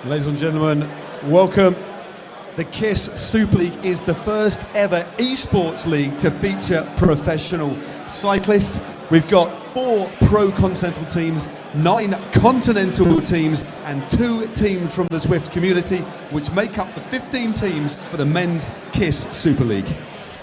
Ladies and gentlemen, welcome. The KISS Super League is the first ever esports league to feature professional cyclists. We've got 4 pro continental teams, 9 continental teams, and 2 teams from the Zwift community, which make up the 15 teams for the men's KISS Super League.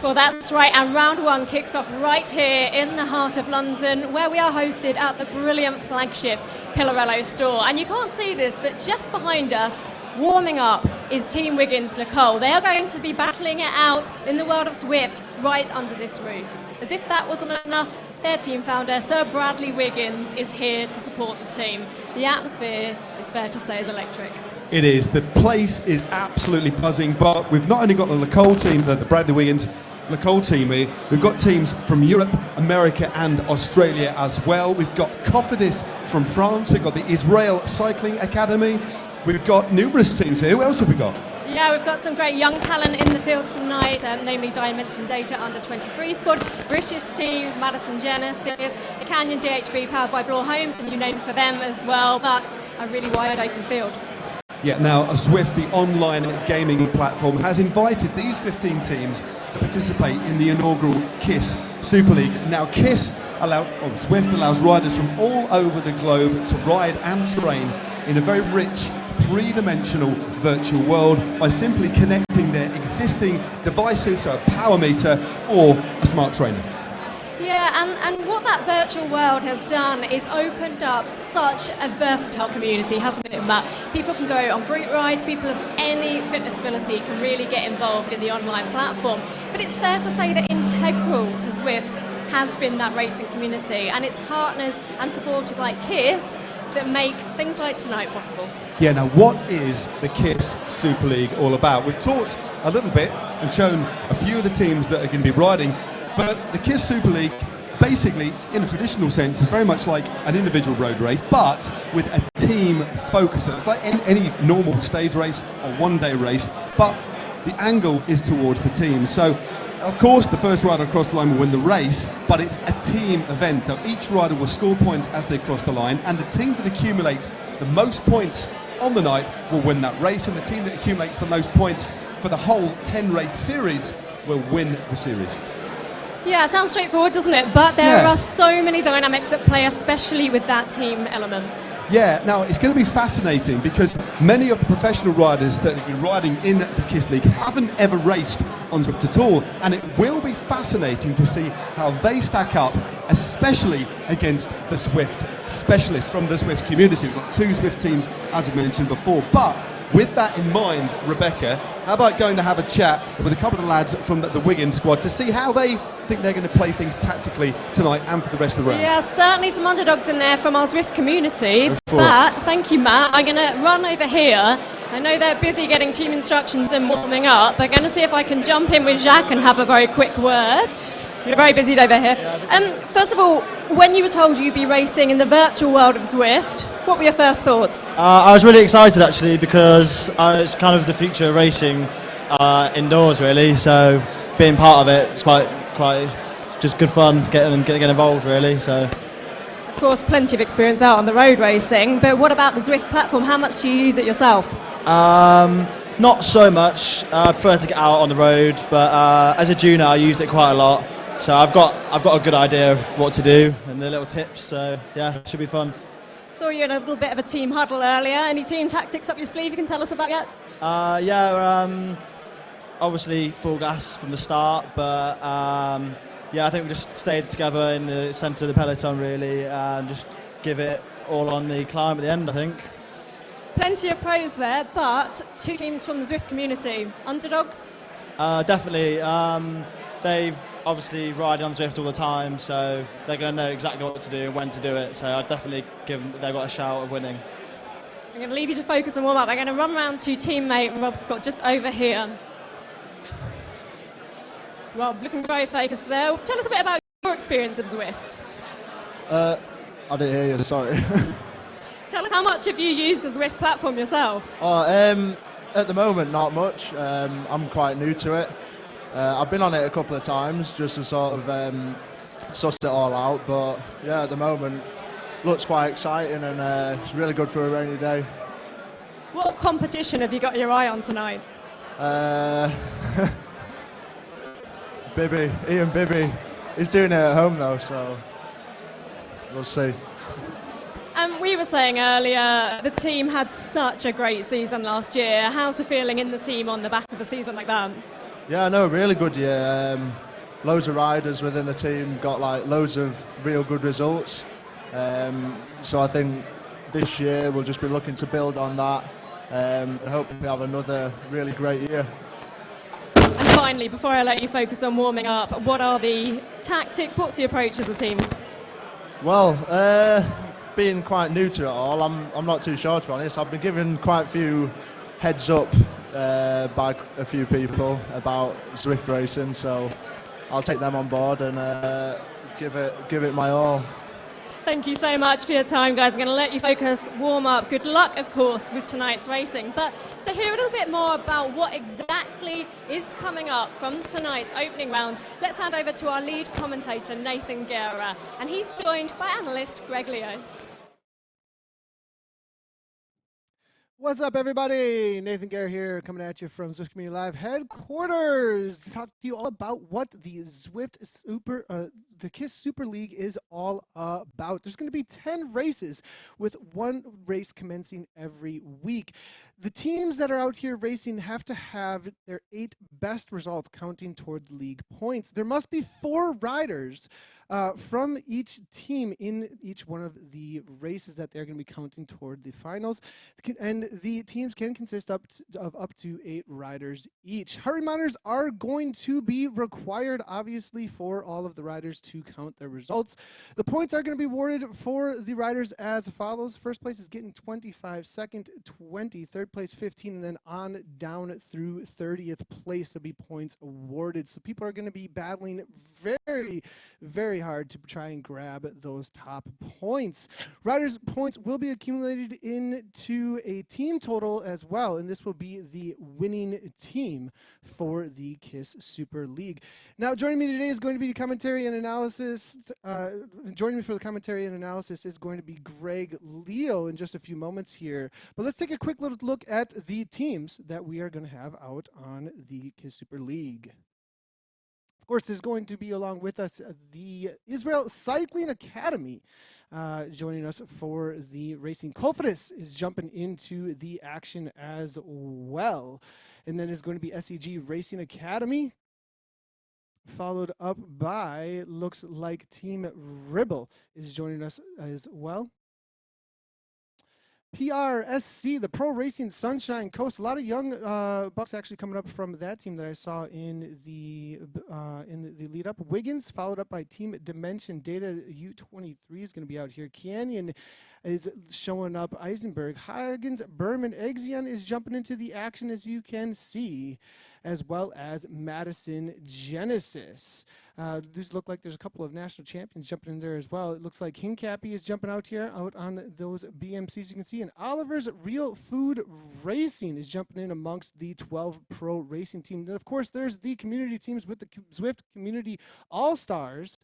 Well, that's right, and round 1 kicks off right here in the heart of London, where we are hosted at the brilliant flagship Pillarello store. And you can't see this, but just behind us, warming up, is Team Wiggins Nicole. They are going to be battling it out in the world of Zwift right under this roof. As if that wasn't enough, their team founder, Sir Bradley Wiggins, is here to support the team. The atmosphere, it's fair to say, is electric. It is. The place is absolutely buzzing, but we've not only got the Nicole team, the Bradley Wiggins Nicole team here, we've got teams from Europe, America and Australia as well. We've got Cofidis from France, we've got the Israel Cycling Academy, we've got numerous teams here. Who else have we got? Yeah, we've got some great young talent in the field tonight, namely Dimension Data under 23 squad, British teams, Madison Genesis, the Canyon DHB powered by Bloor Homes, and you name for them as well, but a really wide open field. Yeah, now Zwift, the online gaming platform, has invited these 15 teams to participate in the inaugural KISS Super League. Now Zwift allows riders from all over the globe to ride and train in a very rich, 3-dimensional virtual world by simply connecting their existing devices, so a power meter or a smart trainer. Yeah, and what that virtual world has done is opened up such a versatile community, hasn't it, Matt? People can go on group rides, people of any fitness ability can really get involved in the online platform. But it's fair to say that integral to Zwift has been that racing community, and its partners and supporters like KISS that make things like tonight possible. Yeah, now what is the KISS Super League all about? We've talked a little bit and shown a few of the teams that are going to be riding, but the KISS Super League, basically, in a traditional sense, is very much like an individual road race, but with a team focus. So it's like any normal stage race or one-day race, but the angle is towards the team. So, of course, the first rider across the line will win the race, but it's a team event. So each rider will score points as they cross the line, and the team that accumulates the most points on the night will win that race, and the team that accumulates the most points for the whole 10-race series will win the series. Yeah, it sounds straightforward, doesn't it? But there are so many dynamics at play, especially with that team element. Yeah, now it's going to be fascinating because many of the professional riders that have been riding in the KISS League haven't ever raced on Zwift at all, and it will be fascinating to see how they stack up, especially against the Zwift specialists from the Zwift community. We've got 2 Zwift teams, as we mentioned before, but with that in mind, Rebecca, how about going to have a chat with a couple of the lads from the Wiggins squad to see how they think they're going to play things tactically tonight and for the rest of the round? Yeah, certainly some underdogs in there from our Zwift community, but thank you, Matt. I'm going to run over here. I know they're busy getting team instructions and warming up. I'm going to see if I can jump in with Jacques and have a very quick word. You're very busy over here. First of all, when you were told you'd be racing in the virtual world of Zwift, what were your first thoughts? I was really excited actually because it's kind of the future of racing indoors really. So being part of it, it's quite just good fun getting involved really. So of course, plenty of experience out on the road racing. But what about the Zwift platform? How much do you use it yourself? Not so much. I prefer to get out on the road, but as a junior, I used it quite a lot. So I've got a good idea of what to do and the little tips. So yeah, it should be fun. Saw you in a little bit of a team huddle earlier. Any team tactics up your sleeve you can tell us about yet? Obviously full gas from the start, but I think we just stayed together in the centre of the peloton really, and just give it all on the climb at the end, I think. Plenty of pros there, but 2 teams from the Zwift community. Underdogs? Definitely. They've obviously ride on Zwift all the time, so they're going to know exactly what to do and when to do it. So I'd definitely give them, they've got a shout of winning. I'm going to leave you to focus and warm up. I'm going to run around to teammate Rob Scott just over here. Rob, looking very focused there. Tell us a bit about your experience of Zwift. I didn't hear you, sorry. Tell us, how much have you used the Zwift platform yourself? At the moment, not much. I'm quite new to it. I've been on it a couple of times just to sort of suss it all out, but yeah, at the moment looks quite exciting and it's really good for a rainy day. What competition have you got your eye on tonight? Ian Bibby. He's doing it at home though, so we'll see. And we were saying earlier, the team had such a great season last year. How's the feeling in the team on the back of a season like that? Yeah, no, really good year. Loads of riders within the team got like loads of real good results. So I think this year we'll just be looking to build on that and hope we have another really great year. And finally, before I let you focus on warming up, what are the tactics? What's the approach as a team? Well, being quite new to it all, I'm not too sure, to be honest. I've been given quite a few heads up by a few people about Zwift racing, so I'll take them on board and give it my all. Thank you so much for your time, guys. I'm going to let you focus, warm up. Good luck, of course, with tonight's racing. But to hear a little bit more about what exactly is coming up from tonight's opening round, let's hand over to our lead commentator, Nathan Guerra. And he's joined by analyst Greg Leo. What's up, everybody? Nathan Guerra here, coming at you from Zwift Community Live headquarters to talk to you all about what the the KISS Super League is all about. There's going to be 10 races with one race commencing every week. The teams that are out here racing have to have their 8 best results counting toward the league points. There must be 4 riders from each team in each one of the races that they're going to be counting toward the finals. And the teams can consist of up to 8 riders each. Heart monitors are going to be required, obviously, for all of the riders to count their results. The points are going to be awarded for the riders as follows. First place is getting 25, second 20, third place 15, and then on down through 30th place there'll be points awarded. So people are going to be battling very, very hard to try and grab those top points. Riders' points will be accumulated into a team total as well, and this will be the winning team for the KISS Super League. Now, joining me today is going to be commentary and analysis. Joining me for the commentary and analysis is going to be Greg Leo in just a few moments here. But let's take a quick little look at the teams that we are going to have out on the KISS Super League. Of course, there's going to be along with us the Israel Cycling Academy joining us for the racing. Kofidis is jumping into the action as well. And then there's going to be SEG Racing Academy, followed up by, looks like Team Ribble is joining us as well. PRSC, the Pro Racing Sunshine Coast. A lot of young bucks actually coming up from that team that I saw in the lead up. Wiggins, followed up by Team Dimension Data U23 is going to be out here. Canyon is showing up. Eisenberg, Huygens, Berman, Exion is jumping into the action, as you can see, as well as Madison Genesis. These look like there's a couple of national champions jumping in there as well. It looks like Hincappy is jumping out here, out on those BMCs you can see. And Oliver's Real Food Racing is jumping in amongst the 12 pro racing team. And of course, there's the community teams with the Zwift Community All-Stars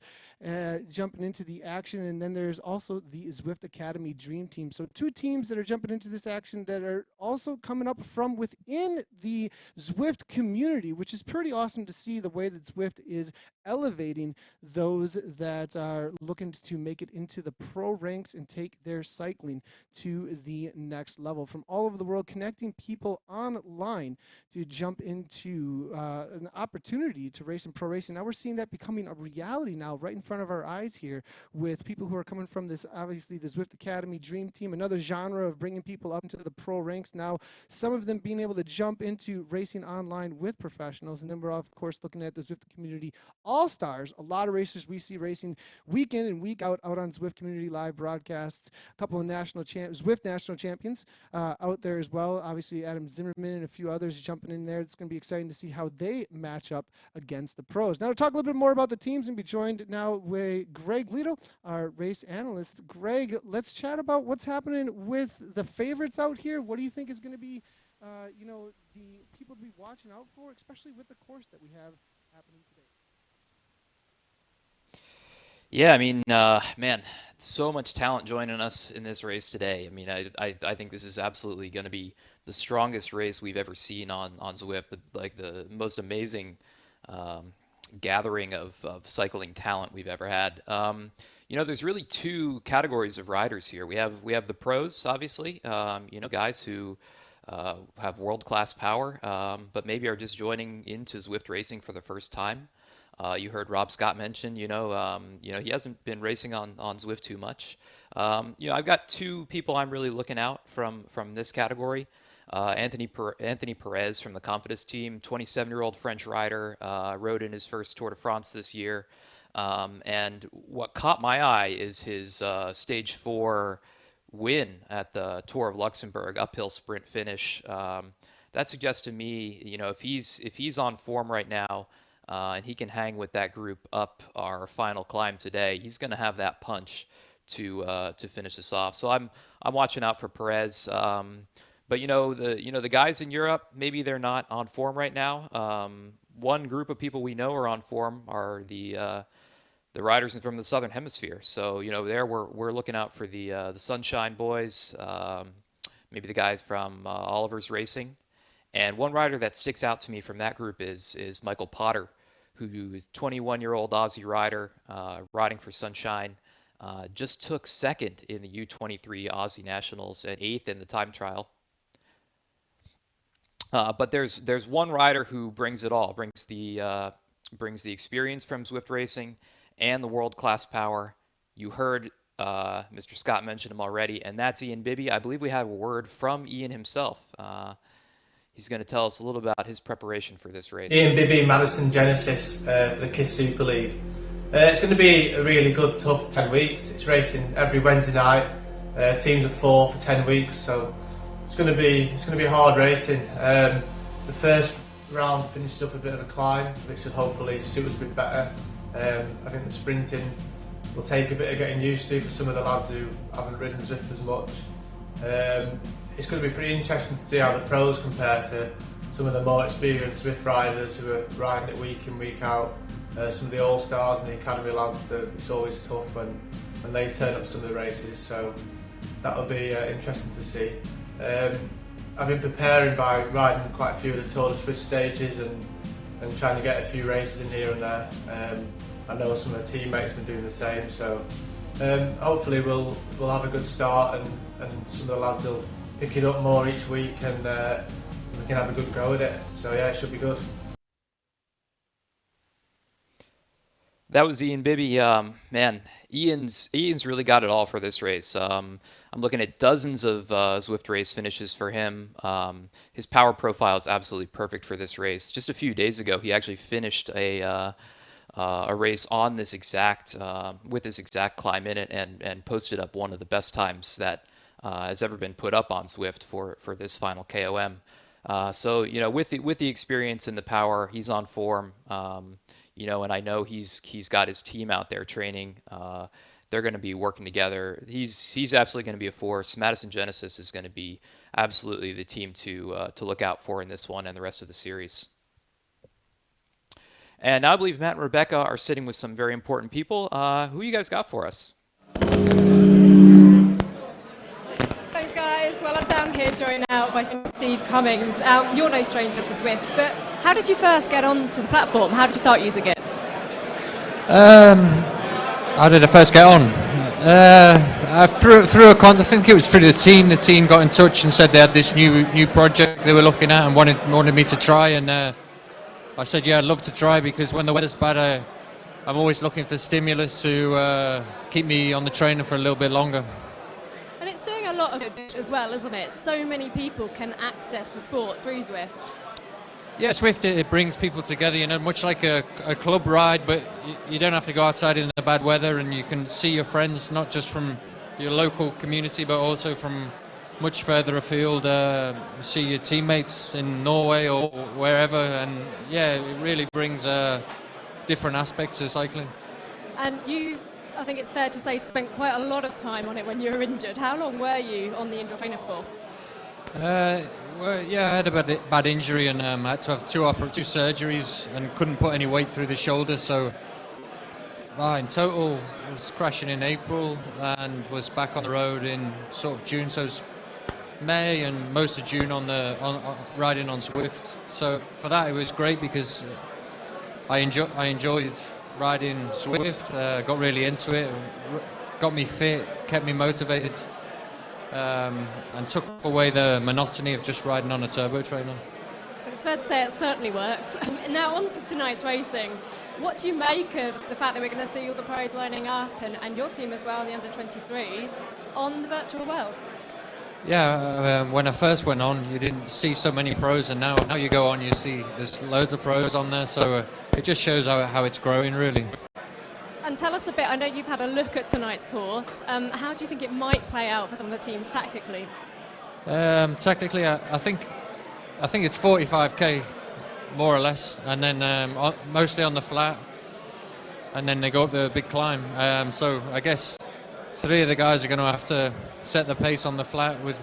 jumping into the action. And then there's also the Zwift Academy Dream Team. So 2 teams that are jumping into this action that are also coming up from within the Zwift community, which is pretty awesome to see the way that Zwift is elevating those that are looking to make it into the pro ranks and take their cycling to the next level. From all over the world, connecting people online to jump into an opportunity to race in pro racing. Now we're seeing that becoming a reality now right in front of our eyes here with people who are coming from this, obviously, the Zwift Academy Dream Team, another genre of bringing people up into the pro ranks. Now, some of them being able to jump into racing online with professionals. And then we're, of course, looking at the Zwift Community All-Stars. A lot of racers we see racing week in and week out on Zwift Community Live broadcasts. A couple of Zwift national champions out there as well. Obviously, Adam Zimmerman and a few others jumping in there. It's going to be exciting to see how they match up against the pros. Now, to talk a little bit more about the teams and be joined now with Greg Liedl, our race analyst. Greg, let's chat about what's happening with the favorites out here. What do you think is going to be the people to be watching out for, especially with the course that we have happening today? Yeah, I mean, man, so much talent joining us in this race today. I mean, I think this is absolutely going to be the strongest race we've ever seen on Zwift. The most amazing gathering of cycling talent we've ever had. There's really two categories of riders here. We have the pros, obviously. Guys who have world-class power, but maybe are just joining into Zwift racing for the first time. You heard Rob Scott mention, he hasn't been racing on Zwift too much. I've got two people I'm really looking out from this category. Anthony Perez from the Confidence team, 27-year-old French rider, rode in his first Tour de France this year. And what caught my eye is his Stage 4 win at the Tour of Luxembourg, uphill sprint finish. That suggests to me, if he's on form right now, and he can hang with that group up our final climb today, he's going to have that punch to finish us off. So I'm watching out for Perez. But the guys in Europe, maybe they're not on form right now. One group of people we know are on form are the riders from the Southern Hemisphere. So there we're looking out for the Sunshine Boys, maybe the guys from Oliver's Racing. And one rider that sticks out to me from that group is Michael Potter, who is 21-year-old Aussie rider, riding for Sunshine. Just took second in the U23 Aussie Nationals and 8th in the time trial. But there's one rider who brings it all, brings the experience from Zwift racing and the world-class power. You heard Mr. Scott mention him already, and that's Ian Bibby. I believe we have a word from Ian himself. He's going to tell us a little about his preparation for this race. Ian Bibby, Madison Genesis for the KISS Super League. It's going to be a really good, tough 10 weeks. It's racing every Wednesday night. Teams of 4 for 10 weeks, so it's going to be hard racing. The first round finishes up a bit of a climb, which should hopefully suit us a bit better. I think the sprinting will take a bit of getting used to for some of the lads who haven't ridden Zwift as much. It's going to be pretty interesting to see how the pros compare to some of the more experienced Zwift riders who are riding it week in, week out. Some of the all-stars and the academy lads, it's always tough when they turn up some of the races, so that'll be interesting to see. I've been preparing by riding quite a few of the Tour de Swift stages and trying to get a few races in here and there. I know some of the teammates have been doing the same, so hopefully we'll have a good start and some of the lads will pick it up more each week and we can have a good go at it. So yeah, it should be good. That was Ian Bibby. Man, Ian's really got it all for this race. I'm looking at dozens of Zwift race finishes for him. His power profile is absolutely perfect for this race. Just a few days ago, he actually finished a race on this exact with this exact climb in it and posted up one of the best times that has ever been put up on Zwift for this final KOM. So with the experience and the power, he's on form. And I know he's got his team out there training. They're going to be working together. He's absolutely going to be a force. Madison Genesis is going to be absolutely the team to look out for in this one and the rest of the series. And now I believe Matt and Rebecca are sitting with some very important people. Who you guys got for us? Thanks, guys. Well, I'm down here joined out by Steve Cummings. You're no stranger to Zwift, but how did you first get onto the platform? How did you start using it? How did I first get on? Through a I think it was through the team. The team got in touch and said they had this new project they were looking at and wanted me to try. And I said, yeah, I'd love to try because when the weather's bad, I'm always looking for stimulus to keep me on the trainer for a little bit longer. And it's doing a lot of it as well, isn't it? So many people can access the sport through Zwift. Yeah, Zwift, it brings people together, much like a club ride, but you don't have to go outside in the bad weather and you can see your friends, not just from your local community, but also from much further afield, see your teammates in Norway or wherever, and yeah, it really brings different aspects of cycling. And you, I think it's fair to say, spent quite a lot of time on it when you were injured. How long were you on the indoor trainer for? Well, yeah, I had a bad injury and I had to have two surgeries and couldn't put any weight through the shoulder, so In total, I was crashing in April and was back on the road in sort of June, so May and most of June on riding on Zwift. So for that, it was great because I enjoyed riding Zwift, got really into it, got me fit, kept me motivated, and took away the monotony of just riding on a turbo trainer. It's fair to say it certainly worked. Now on to tonight's racing. What do you make of the fact that we're going to see all the pros lining up and your team as well, the under-23s, on the virtual world? Yeah, when I first went on, you didn't see so many pros, and now you go on, you see there's loads of pros on there, so it just shows how it's growing, really. And tell us a bit, I know you've had a look at tonight's course. How do you think it might play out for some of the teams tactically? Tactically, I think it's 45k, more or less, and then mostly on the flat, and then they go up the big climb. So I guess 3 of the guys are going to have to set the pace on the flat, with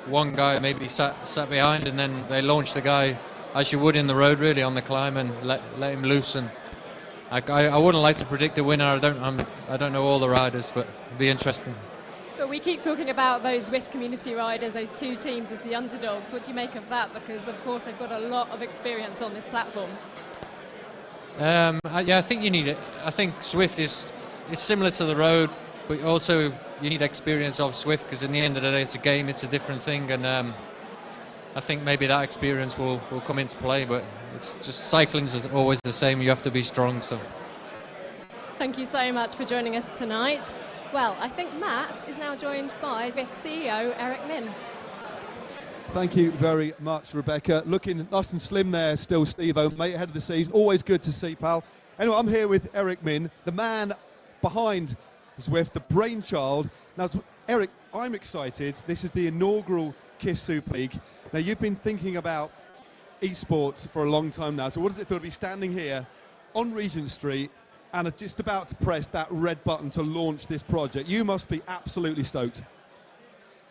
one guy maybe sat behind, and then they launch the guy as you would in the road, really, on the climb, and let him loose. And I wouldn't like to predict the winner. I don't know all the riders, but it'll be interesting. But we keep talking about those Zwift community riders, those 2 teams as the underdogs. What do you make of that? Because, of course, they've got a lot of experience on this platform. I think you need it. I think Zwift it's similar to the road, but also you need experience of Zwift, because in the end of the day, it's a game, it's a different thing, and I think maybe that experience will come into play, but it's just cycling's always the same. You have to be strong. So. Thank you so much for joining us tonight. Well, I think Matt is now joined by Zwift CEO Eric Min. Thank you very much, Rebecca. Looking nice and slim there still, Steve-O, mate, ahead of the season. Always good to see, pal. Anyway, I'm here with Eric Min, the man behind Zwift, the brainchild. Now, Eric, I'm excited. This is the inaugural KISS Super League. Now, you've been thinking about esports for a long time now. So what does it feel to be standing here on Regent Street and are just about to press that red button to launch this project? You must be absolutely stoked.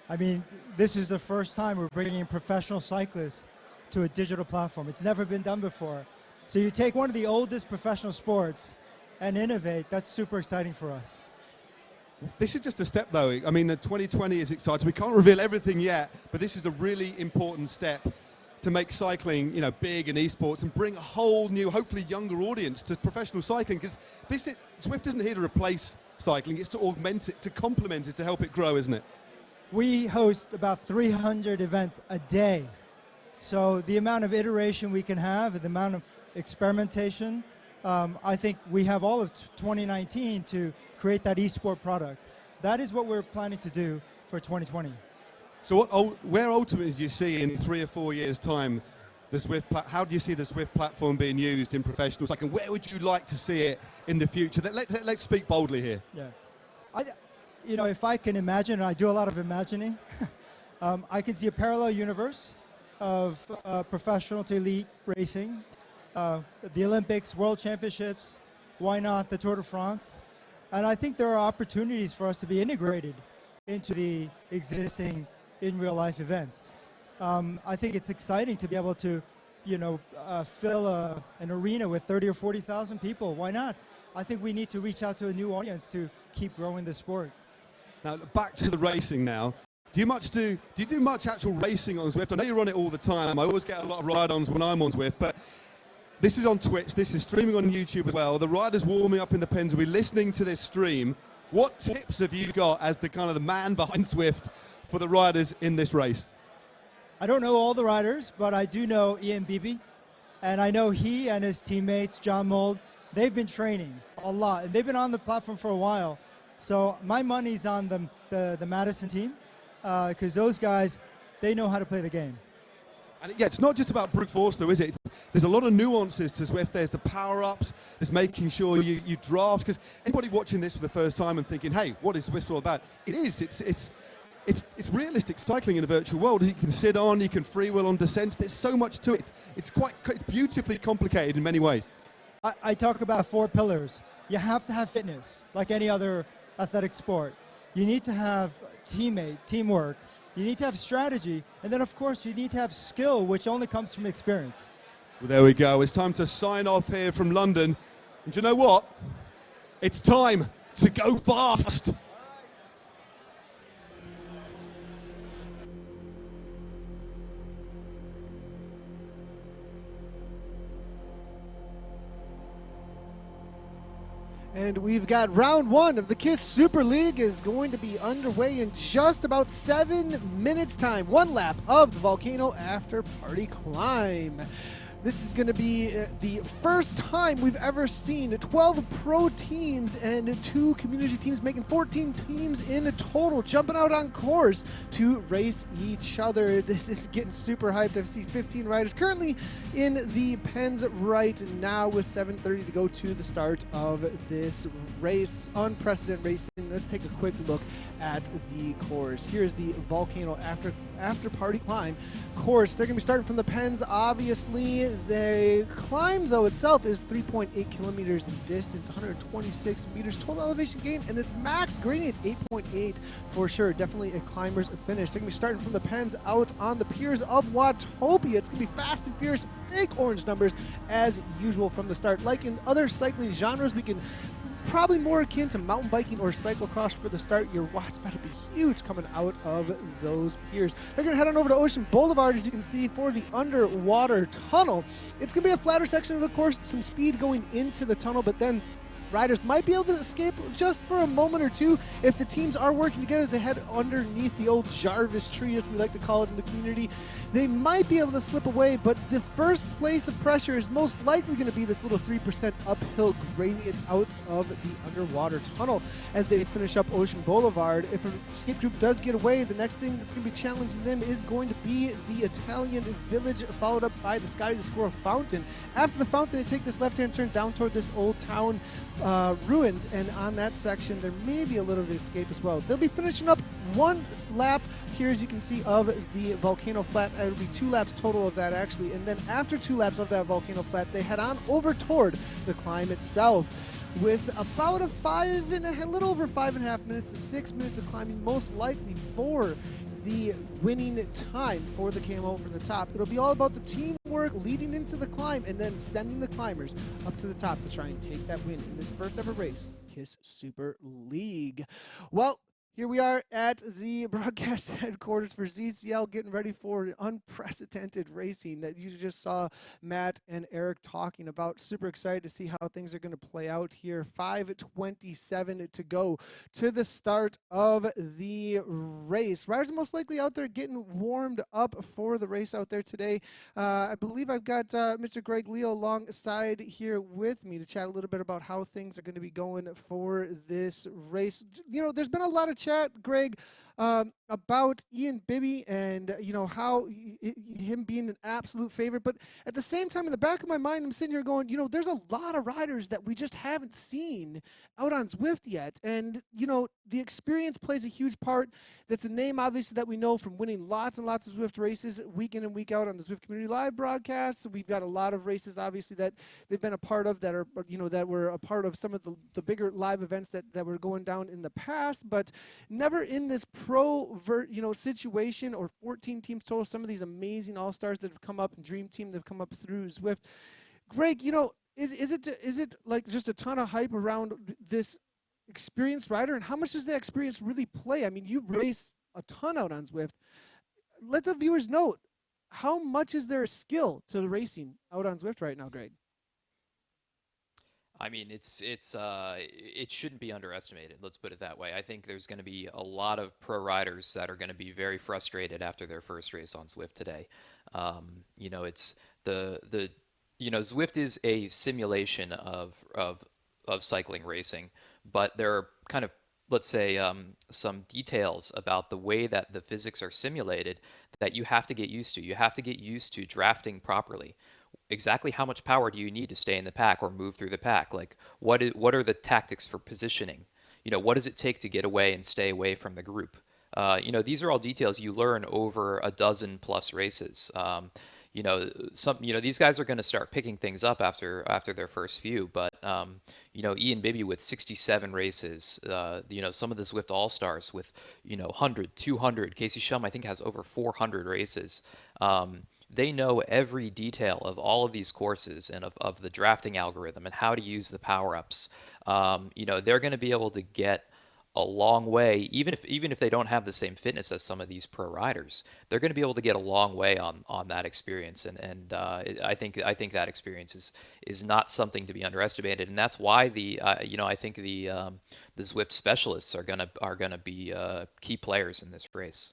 I mean, this is the first time we're bringing professional cyclists to a digital platform. It's never been done before. So you take one of the oldest professional sports and innovate. That's super exciting for us. This is just a step, though. I mean, 2020 is exciting. We can't reveal everything yet, but this is a really important step to make cycling, big in esports and bring a whole new, hopefully younger audience to professional cycling, because Zwift isn't here to replace cycling, it's to augment it, to complement it, to help it grow, isn't it? We host about 300 events a day. So the amount of iteration we can have, the amount of experimentation, I think we have all of 2019 to create that esport product. That is what we're planning to do for 2020. So where ultimately do you see in 3 or 4 years' time the Zwift how do you see the Zwift platform being used in professional cycling? Where would you like to see it in the future? Let's speak boldly here. Yeah, if I can imagine, and I do a lot of imagining, I can see a parallel universe of professional to elite racing, the Olympics, World Championships, why not the Tour de France? And I think there are opportunities for us to be integrated into the existing in real life events. I think it's exciting to be able to, fill an arena with 30 or 40,000 people. Why not? I think we need to reach out to a new audience to keep growing the sport. Now, back to the racing now. Do you do much actual racing on Zwift? I know you're on it all the time. I always get a lot of ride-ons when I'm on Zwift, but this is on Twitch. This is streaming on YouTube as well. The riders warming up in the pens will be listening to this stream. What tips have you got as the man behind Zwift for the riders in this race? I don't know all the riders, but I do know Ian Beebe, and I know he and his teammates, John Mould, they've been training a lot, and they've been on the platform for a while. So my money's on the Madison team, because those guys, they know how to play the game. And it's not just about brute force, though, is it? There's a lot of nuances to Zwift. There's the power-ups. There's making sure you draft. Because anybody watching this for the first time and thinking, hey, what is Zwift all about? It is. It's realistic cycling in a virtual world. You can sit on, you can freewheel on descents. There's so much to it. It's beautifully complicated in many ways. I talk about 4 pillars. You have to have fitness, like any other athletic sport. You need to have teamwork. You need to have strategy. And then, of course, you need to have skill, which only comes from experience. Well, there we go. It's time to sign off here from London. And do you know what? It's time to go fast. And we've got round one of the KISS Super League is going to be underway in just about 7 minutes time. One lap of the Volcano After Party Climb. This is going to be the first time we've ever seen 12 pro teams and 2 community teams, making 14 teams in total, jumping out on course to race each other. This is getting super hyped. I've seen 15 riders currently in the pens right now with 7:30 to go to the start of this race. Unprecedented racing. Let's take a quick look at the course. Here's the Volcano After Party Climb course. They're going to be starting from the pens, obviously. The climb, though, itself is 3.8 kilometers in distance, 126 meters total elevation gain, and its max gradient 8.8 for sure. Definitely a climber's finish. They're going to be starting from the pens out on the piers of Watopia. It's going to be fast and fierce, big orange numbers as usual from the start. Like in other cycling genres, we can probably more akin to mountain biking or cyclocross for the start. Your watts better be huge coming out of those piers. They're going to head on over to Ocean Boulevard, as you can see, for the underwater tunnel. It's going to be a flatter section of the course, some speed going into the tunnel, but then riders might be able to escape just for a moment or two if the teams are working together as they head underneath the old Jarvis tree, as we like to call it in the community. They might be able to slip away, but the first place of pressure is most likely going to be this little 3% uphill gradient out of the underwater tunnel as they finish up Ocean Boulevard. If an escape group does get away, the next thing that's going to be challenging them is going to be the Italian village, followed up by the Sky the Squirrel Fountain. After the fountain, they take this left-hand turn down toward this old town ruins, and on that section there may be a little bit of escape as well. They'll be finishing up one lap here, as you can see, of the Volcano Flat. It'll be 2 laps total of that, actually, and then after 2 laps of that Volcano Flat, they head on over toward the climb itself with about a little over 5.5 minutes to 6 minutes of climbing, most likely for the winning time for the camo from the top. It'll be all about the teamwork leading into the climb and then sending the climbers up to the top to try and take that win in this first ever race, KISS Super League. Well, here we are at the broadcast headquarters for ZCL, getting ready for unprecedented racing that you just saw Matt and Eric talking about. Super excited to see how things are going to play out here. 5:27 to go to the start of the race. Riders are most likely out there getting warmed up for the race out there today. I believe I've got Mr. Greg Leo alongside here with me to chat a little bit about how things are going to be going for this race. You know, there's been a lot of chat, Greg, about Ian Bibby and, you know, how him being an absolute favorite. But at the same time, in the back of my mind, I'm sitting here going, you know, there's a lot of riders that we just haven't seen out on Zwift yet. And, you know, the experience plays a huge part. That's a name, obviously, that we know from winning lots and lots of Zwift races week in and week out on the Zwift Community Live broadcast. We've got a lot of races, obviously, that they've been a part of that are, you know, that were a part of some of the bigger live events that were going down in the past, but never in this situation, or 14 teams total. Some of these amazing all-stars that have come up, and Dream Team that have come up through Zwift. Greg, you know, is it like just a ton of hype around this experienced rider, and how much does that experience really play? I mean, you race a ton out on Zwift. Let the viewers know, how much is there a skill to the racing out on Zwift right now, Greg? I mean, it shouldn't be underestimated. Let's put it that way. I think there's going to be a lot of pro riders that are going to be very frustrated after their first race on Zwift today. You know, it's Zwift is a simulation of cycling racing, but there are kind of, let's say, some details about the way that the physics are simulated that you have to get used to. You have to get used to drafting properly. Exactly how much power do you need to stay in the pack or move through the pack? Like, what are the tactics for positioning? You know, what does it take to get away and stay away from the group? You know, these are all details you learn over a dozen plus races. You know, these guys are going to start picking things up after their first few. But you know, Ian Bibby with 67 races. You know, some of the Zwift All Stars with 100, 200. Casey Shum, I think, has over 400 races. They know every detail of all of these courses and of the drafting algorithm and how to use the power-ups. they're going to be able to get a long way, even if they don't have the same fitness as some of these pro riders. They're going to be able to get a long way on that experience, and I think that experience is not something to be underestimated, and that's why I think the Zwift specialists are gonna be key players in this race.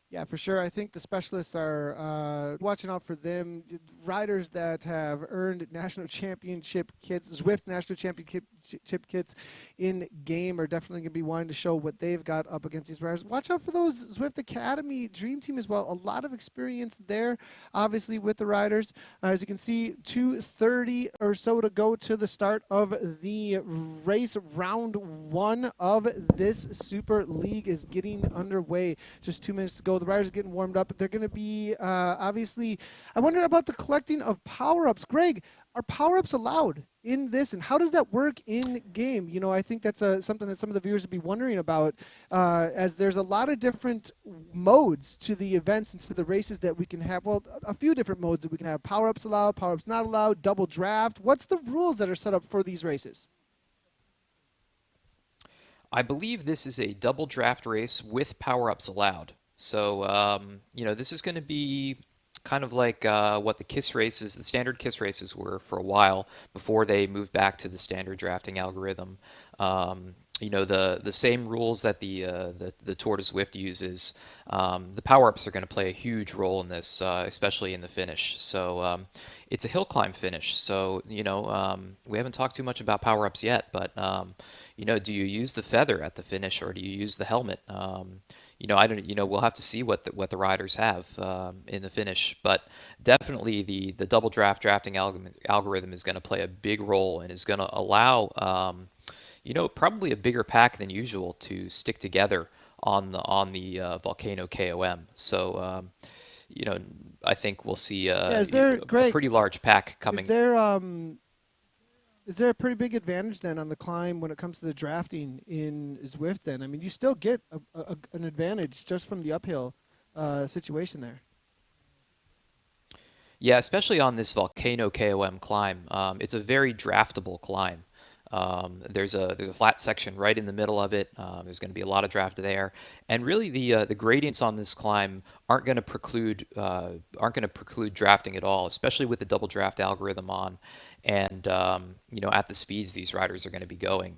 Yeah, for sure. I think the specialists are watching out for them. Riders that have earned national championship kits, Zwift national championship kits in game are definitely going to be wanting to show what they've got up against these riders. Watch out for those Zwift Academy Dream Team as well. A lot of experience there, obviously, with the riders. As you can see, 2:30 or so to go to the start of the race. Round 1 of this Super League is getting underway. Just 2 minutes to go. The riders are getting warmed up. They're going to be, obviously, I wonder about the collecting of power-ups. Greg, are power-ups allowed in this, and how does that work in game? I think that's something that some of the viewers would be wondering about, as there's a lot of different modes to the events and to the races that we can have. Well, a few different modes that we can have. Power-ups allowed, power-ups not allowed, double draft. What's the rules that are set up for these races? I believe this is a double draft race with power-ups allowed. So, this is going to be kind of like what the standard KISS races were for a while before they moved back to the standard drafting algorithm. The same rules that the Tour de Zwift uses. The power-ups are going to play a huge role in this, especially in the finish. So it's a hill climb finish. So we haven't talked too much about power-ups yet, but do you use the feather at the finish or do you use the helmet? I don't. We'll have to see what the riders have in the finish, but definitely the double drafting algorithm is going to play a big role and is going to allow probably a bigger pack than usual to stick together on the Volcano KOM. So I think we'll see a pretty large pack coming. Is there a pretty big advantage then on the climb when it comes to the drafting in Zwift then? I mean, you still get an advantage just from the uphill situation there. Yeah, especially on this Volcano KOM climb. It's a very draftable climb. There's a flat section right in the middle of it. There's going to be a lot of draft there, and really the gradients on this climb aren't going to preclude drafting at all, especially with the double draft algorithm on, and at the speeds these riders are going to be going.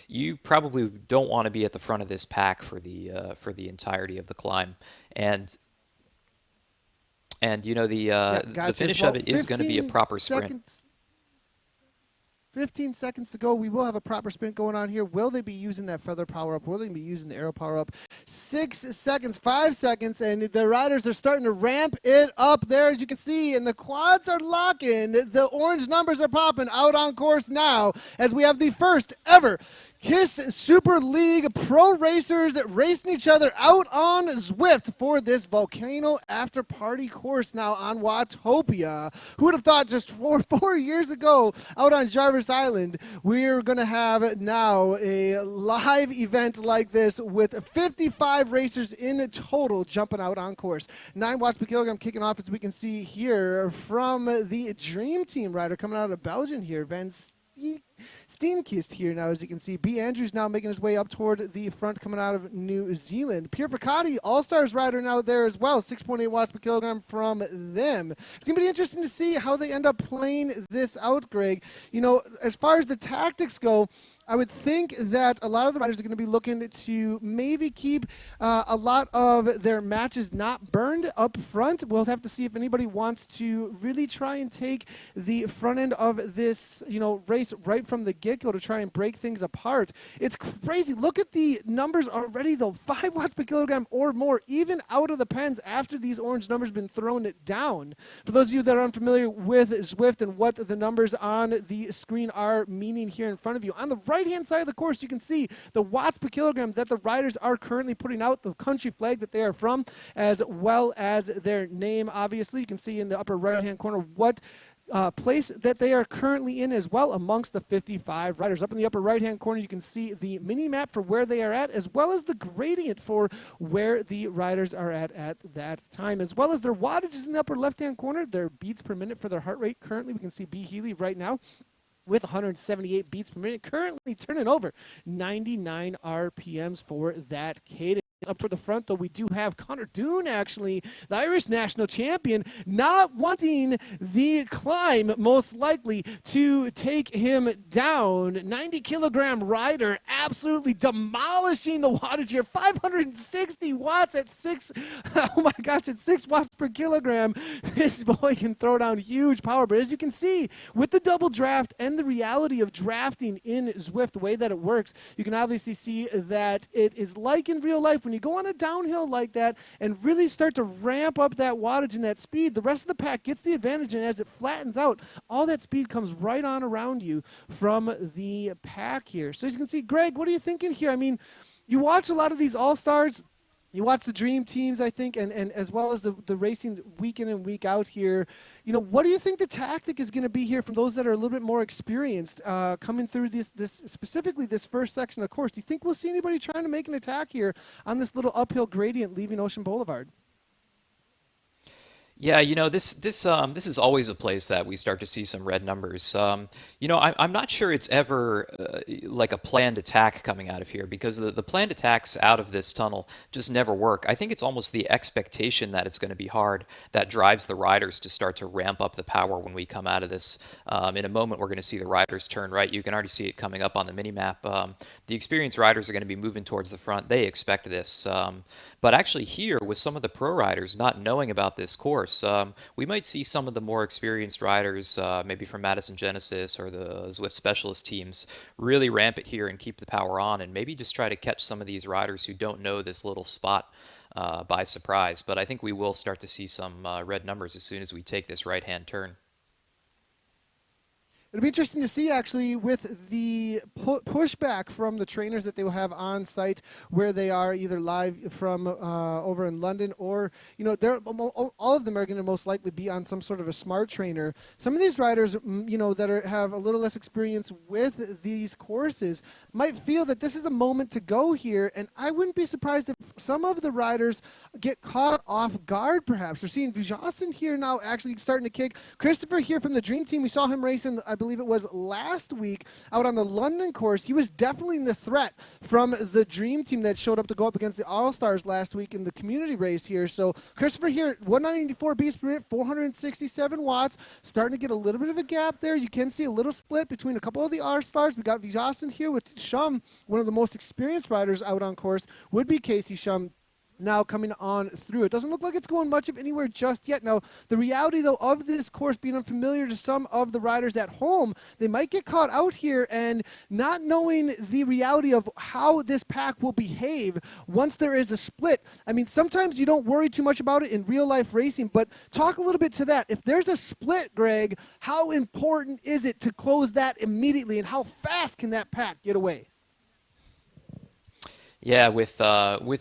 You probably don't want to be at the front of this pack for the entirety of the climb, and the finish of it is going to be a proper sprint. 15 seconds to go. We will have a proper sprint going on here. Will they be using that feather power up? Will they be using the arrow power up? 6 seconds, 5 seconds, and the riders are starting to ramp it up there, as you can see, and the quads are locking. The orange numbers are popping out on course now as we have the first ever KISS Super League pro racers racing each other out on Zwift for this Volcano After Party course now on Watopia. Who would have thought just 4 years ago out on Jarvis Island we're going to have now a live event like this with 55 racers in total jumping out on course. 9 watts per kilogram kicking off, as we can see here from the Dream Team rider coming out of Belgium here, Van Steenkist here now, as you can see. B. Andrews now making his way up toward the front coming out of New Zealand. Pierre Picati, All-Stars rider now there as well. 6.8 watts per kilogram from them. It's going to be interesting to see how they end up playing this out, Greg. As far as the tactics go, I would think that a lot of the riders are going to be looking to maybe keep a lot of their matches not burned up front. We'll have to see if anybody wants to really try and take the front end of this, race right from the get-go to try and break things apart. It's crazy. Look at the numbers already, though. 5 watts per kilogram or more, even out of the pens after these orange numbers have been thrown down. For those of you that are unfamiliar with Zwift and what the numbers on the screen are meaning here in front of you, on the right-hand side of the course, you can see the watts per kilogram that the riders are currently putting out, the country flag that they are from, as well as their name. Obviously, you can see in the upper right-hand corner what place that they are currently in as well amongst the 55 riders. Up in the upper right-hand corner, you can see the mini-map for where they are at, as well as the gradient for where the riders are at that time, as well as their wattages in the upper left-hand corner, their beats per minute for their heart rate. Currently, we can see B. Healy right now with 178 beats per minute, currently turning over 99 RPMs for that cadence. Up toward the front, though, we do have Connor Doon, actually, the Irish national champion, not wanting the climb, most likely, to take him down. 90-kilogram rider, absolutely demolishing the wattage here. 560 watts at 6, oh my gosh, at 6 watts per kilogram. This boy can throw down huge power, but as you can see, with the double draft and the reality of drafting in Zwift, the way that it works, you can obviously see that it is like in real life when you go on a downhill like that and really start to ramp up that wattage and that speed, the rest of the pack gets the advantage, and as it flattens out, all that speed comes right on around you from the pack here. So as you can see, Greg, what are you thinking here? I mean, you watch a lot of these all-stars, you watch the dream teams, I think, and as well as the racing week in and week out here. You know, what do you think the tactic is going to be here from those that are a little bit more experienced coming through this specifically this first section of course? Do you think we'll see anybody trying to make an attack here on this little uphill gradient leaving Ocean Boulevard? Yeah, you know, this is always a place that we start to see some red numbers. You know, I'm not sure it's ever like a planned attack coming out of here, because the planned attacks out of this tunnel just never work. I think it's almost the expectation that it's going to be hard that drives the riders to start to ramp up the power when we come out of this. In a moment, we're going to see the riders turn right. You can already see it coming up on the mini-map. The experienced riders are going to be moving towards the front. They expect this. But actually here, with some of the pro riders not knowing about this course, we might see some of the more experienced riders, maybe from Madison Genesis or the Zwift specialist teams, really ramp it here and keep the power on, and maybe just try to catch some of these riders who don't know this little spot by surprise. But I think we will start to see some red numbers as soon as we take this right-hand turn. It'll be interesting to see, actually, with the pushback from the trainers that they will have on site, where they are either live from over in London, or, you know, all of them are going to most likely be on some sort of a smart trainer. Some of these riders, you know, that have a little less experience with these courses might feel that this is a moment to go here, and I wouldn't be surprised if some of the riders get caught off guard, perhaps. We're seeing Vujasson here now actually starting to kick. Christopher here from the Dream Team, we saw him racing, I believe it was last week out on the London course. He was definitely the threat from the Dream Team that showed up to go up against the All-Stars last week in the community race here. So Christopher here, 194 beats per minute, 467 watts, starting to get a little bit of a gap there. You can see a little split between a couple of the All-Stars. We got Vujasson here with Shum, one of the most experienced riders out on course, would be Casey Shum, now coming on through. It doesn't look like it's going much of anywhere just yet. Now, the reality, though, of this course being unfamiliar to some of the riders at home, they might get caught out here and not knowing the reality of how this pack will behave once there is a split. I mean, sometimes you don't worry too much about it in real life racing, but talk a little bit to that. If there's a split, Greg, how important is it to close that immediately, and how fast can that pack get away? Yeah, with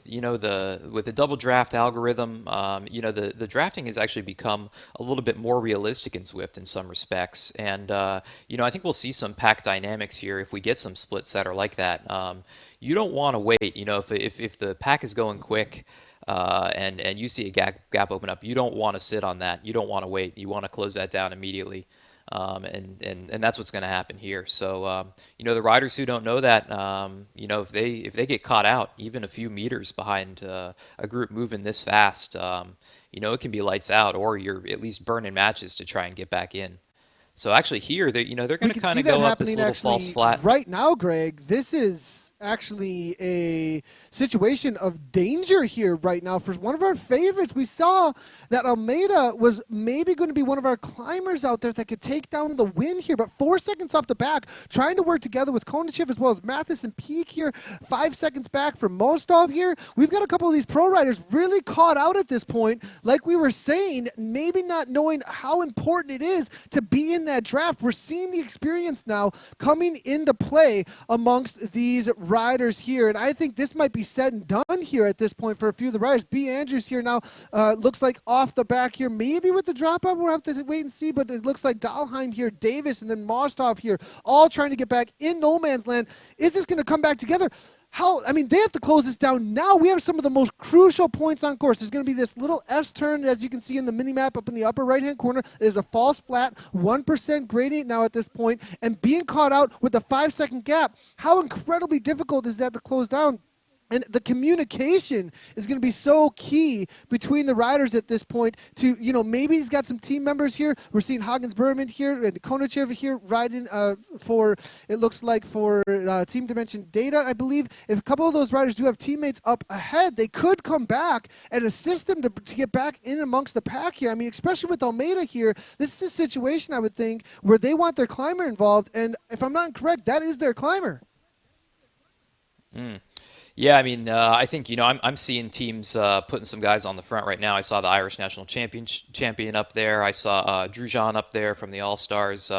you know, with the double draft algorithm, you know, the drafting has actually become a little bit more realistic in Zwift in some respects, and you know, I think we'll see some pack dynamics here if we get some splits that are like that. You don't want to wait. You know, if the pack is going quick, and you see a gap open up, you don't want to sit on that. You don't want to wait. You want to close that down immediately. And that's what's going to happen here. So you know, the riders who don't know that, you know, if they get caught out even a few meters behind a group moving this fast, you know, it can be lights out, or you're at least burning matches to try and get back in. So actually here, you know, they're going to kind of go up this little false flat. Right now, Greg, this is actually a situation of danger here right now for one of our favorites. We saw that Almeida was maybe going to be one of our climbers out there that could take down the win here, but 4 seconds off the back, trying to work together with Konachev as well as Mathis and Peak here, 5 seconds back from Mostov here. We've got a couple of these pro riders really caught out at this point, like we were saying, maybe not knowing how important it is to be in that draft. We're seeing the experience now coming into play amongst these riders here, and I think this might be said and done here at this point for a few of the riders. B. Andrews here now looks like off the back here, maybe with the drop up, we'll have to wait and see, but it looks like Dahlheim here, Davis, and then Mostov here, all trying to get back in no man's land. Is this going to come back together? I mean, they have to close this down now. We have some of the most crucial points on course. There's going to be this little S turn, as you can see in the mini map up in the upper right-hand corner. There's a false flat, 1% gradient now at this point, and being caught out with a 5-second gap. How incredibly difficult is that to close down? And the communication is going to be so key between the riders at this point to, maybe he's got some team members here. We're seeing Hagens-Berman here and Konachev here riding it looks like for Team Dimension Data, I believe. If a couple of those riders do have teammates up ahead, they could come back and assist them to get back in amongst the pack here. I mean, especially with Almeida here, this is a situation, I would think, where they want their climber involved. And if I'm not incorrect, that is their climber. Yeah, I mean, I think, I'm seeing teams putting some guys on the front right now. I saw the Irish national champion up there. I saw Drujan up there from the All-Stars.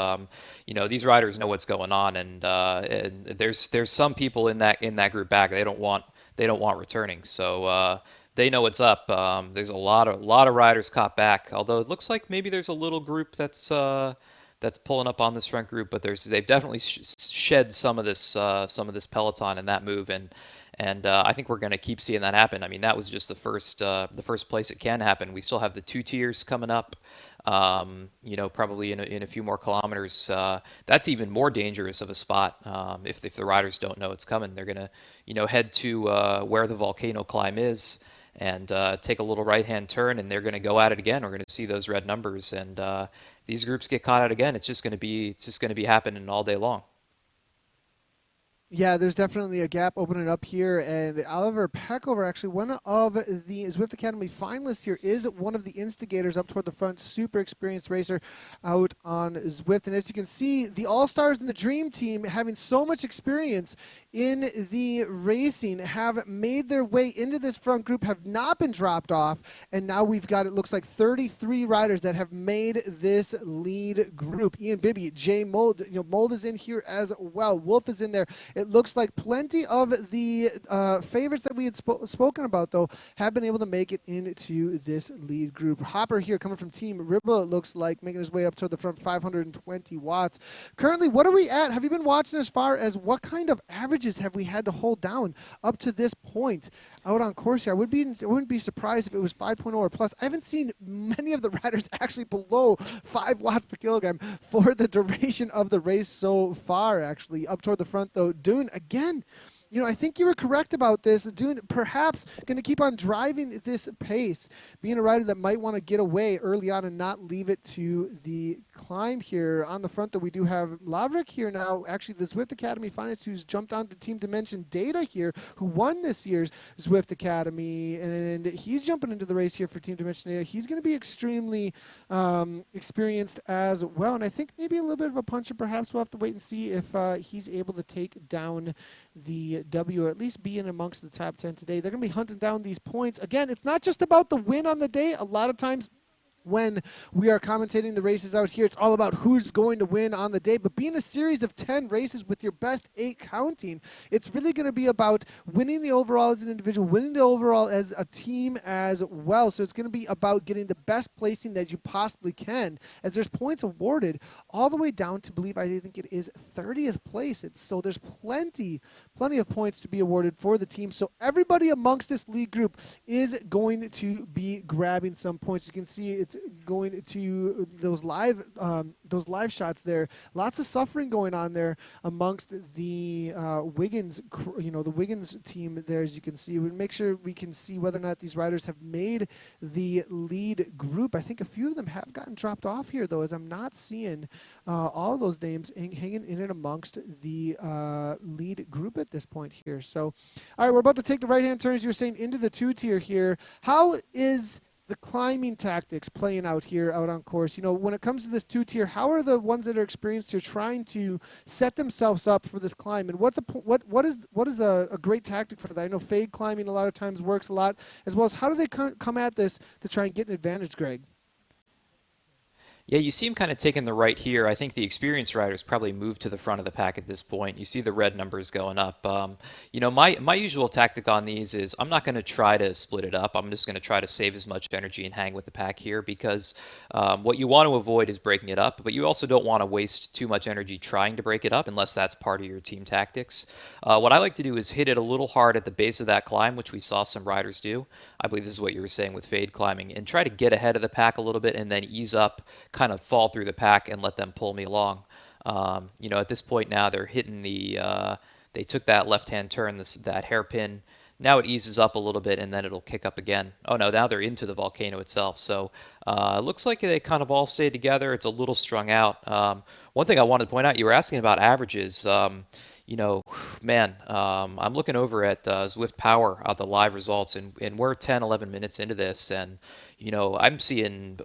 These riders know what's going on, and there's some people in that group back. They don't want returning, so they know what's up. There's a lot of riders caught back. Although it looks like maybe there's a little group that's pulling up on this front group, but they've definitely shed some of this peloton in that move, and I think we're going to keep seeing that happen. I mean, that was just the first place it can happen. We still have the 2 tiers coming up. Probably in a few more kilometers. That's even more dangerous of a spot. If the riders don't know it's coming, they're going to head to where the volcano climb is and take a little right-hand turn, and they're going to go at it again. We're going to see those red numbers, and these groups get caught out again. It's just going to be happening all day long. Yeah, there's definitely a gap opening up here, and Oliver Peckover, actually one of the Zwift Academy finalists here, is one of the instigators up toward the front, super experienced racer out on Zwift. And as you can see, the All-Stars and the Dream Team, having so much experience in the racing, have made their way into this front group, have not been dropped off, and now we've got, it looks like 33 riders that have made this lead group. Ian Bibby, Jay Mold, Mold is in here as well. Wolf is in there. It looks like plenty of the favorites that we had spoken about, though, have been able to make it into this lead group. Hopper here coming from Team Ribble, it looks like, making his way up to the front, 520 watts. Currently, what are we at? Have you been watching as far as what kind of averages have we had to hold down up to this point out on course here? I wouldn't be surprised if it was 5.0 or plus. I haven't seen many of the riders actually below 5 watts per kilogram for the duration of the race so far, actually. Up toward the front, though, Dune, again, I think you were correct about this. Dune perhaps going to keep on driving this pace, being a rider that might want to get away early on and not leave it to the climb here. On the front, though, we do have Lavrik here now, actually the Zwift Academy finalist, who's jumped on to Team Dimension Data here, who won this year's Zwift Academy, and he's jumping into the race here for Team Dimension Data. He's going to be extremely experienced as well, and I think maybe a little bit of a puncher. Perhaps we'll have to wait and see if he's able to take down the W, or at least be in amongst the top 10 today. They're going to be hunting down these points. Again, it's not just about the win on the day. A lot of times when we are commentating the races out here, it's all about who's going to win on the day. But being a series of 10 races with your best 8 counting, it's really going to be about winning the overall as an individual, winning the overall as a team as well. So it's going to be about getting the best placing that you possibly can, as there's points awarded all the way down to, I think it is 30th place. So there's plenty of points to be awarded for the team. So everybody amongst this league group is going to be grabbing some points. You can see it's going to those live shots there. Lots of suffering going on there amongst the Wiggins, the Wiggins team there. As you can see, we make sure we can see whether or not these riders have made the lead group. I think a few of them have gotten dropped off here, though, as I'm not seeing all of those names hanging in and amongst the lead group at this point here. So, all right, we're about to take the right-hand turn, as you were saying, into the 2-tier here. How is the climbing tactics playing out here out on course? When it comes to this 2-tier, how are the ones that are experienced here trying to set themselves up for this climb? And what is a great tactic for that? I know fade climbing a lot of times works a lot, as well as how do they come at this to try and get an advantage, Greg? Yeah, you see him kind of taking the right here. I think the experienced riders probably moved to the front of the pack at this point. You see the red numbers going up. My usual tactic on these is I'm not going to try to split it up. I'm just going to try to save as much energy and hang with the pack here because what you want to avoid is breaking it up, but you also don't want to waste too much energy trying to break it up unless that's part of your team tactics. What I like to do is hit it a little hard at the base of that climb, which we saw some riders do. I believe this is what you were saying with fade climbing, and try to get ahead of the pack a little bit and then ease up, kind of fall through the pack and let them pull me along. At this point now they're hitting they took that left-hand turn, that hairpin. Now it eases up a little bit and then it'll kick up again. Oh no, now they're into the volcano itself. So it looks like they kind of all stay together. It's a little strung out. One thing I wanted to point out, you were asking about averages. I'm looking over at Zwift Power, the live results, and we're 10, 11 minutes into this, and I'm seeing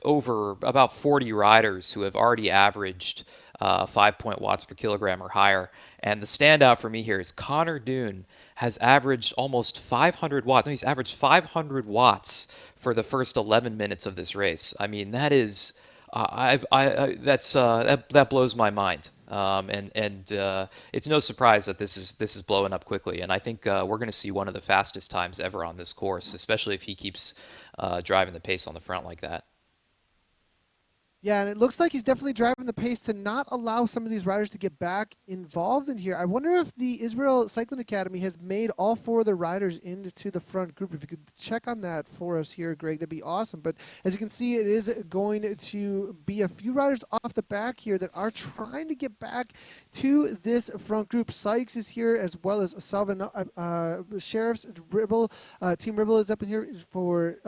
over about 40 riders who have already averaged 5 watts per kilogram or higher. And the standout for me here is Connor Dune has averaged almost 500 watts. No, he's averaged 500 watts for the first 11 minutes of this race. I mean, that is, that blows my mind. It's no surprise that this is blowing up quickly, and I think we're going to see one of the fastest times ever on this course, especially if he keeps driving the pace on the front like that. Yeah, and it looks like he's definitely driving the pace to not allow some of these riders to get back involved in here. I wonder if the Israel Cycling Academy has made all 4 of the riders into the front group. If you could check on that for us here, Greg, that'd be awesome. But as you can see, it is going to be a few riders off the back here that are trying to get back to this front group. Sykes is here, as well as Sheriff's Ribble. Team Ribble is up in here for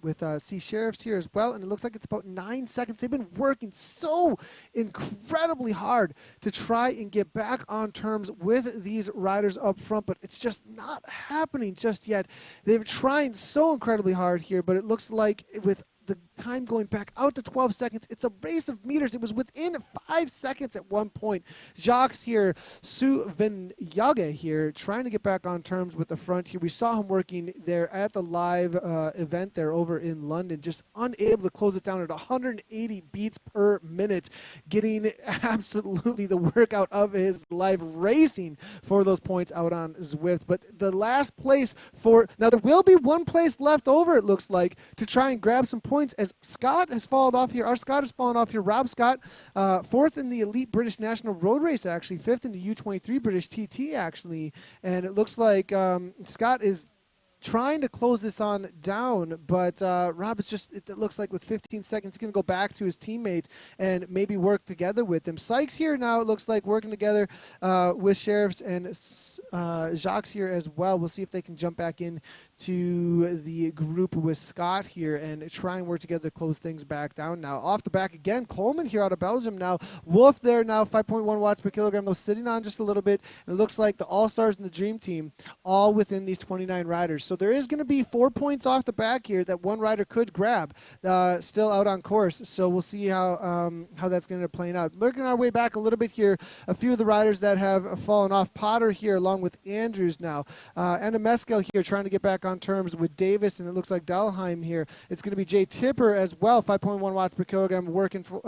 with Sea Sheriffs here as well, and it looks like it's about 9 seconds. They've been working so incredibly hard to try and get back on terms with these riders up front, but it's just not happening just yet. They're trying so incredibly hard here, but it looks like with the time going back out to 12 seconds. It's a race of meters. It was within 5 seconds at one point. Jacques here, Suvinyaga here, trying to get back on terms with the front here. We saw him working there at the live event there over in London, just unable to close it down at 180 beats per minute, getting absolutely the workout of his life, racing for those points out on Zwift. But the last place now there will be one place left over, it looks like, to try and grab some points, as Scott has fallen off here. Our Scott has fallen off here. Rob Scott, 4th in the Elite British National Road Race, actually. 5th in the U23 British TT, actually. And it looks like Scott is trying to close this on down, but Rob is just, it looks like with 15 seconds, he's going to go back to his teammate and maybe work together with them. Sykes here now, it looks like, working together with Sheriffs and Jacques here as well. We'll see if they can jump back in to the group with Scott here and try and work together to close things back down now. Off the back again, Coleman here out of Belgium now. Wolf there now, 5.1 watts per kilogram, though sitting on just a little bit. And it looks like the All-Stars and the Dream Team all within these 29 riders. So there is going to be 4 points off the back here that one rider could grab still out on course. So we'll see how that's going to play out. Working our way back a little bit here, a few of the riders that have fallen off. Potter here along with Andrews now. Anna Meskel here trying to get back on terms with Davis, and it looks like Dahlheim here. It's going to be Jay Tipper as well, 5.1 watts per kilogram, working for,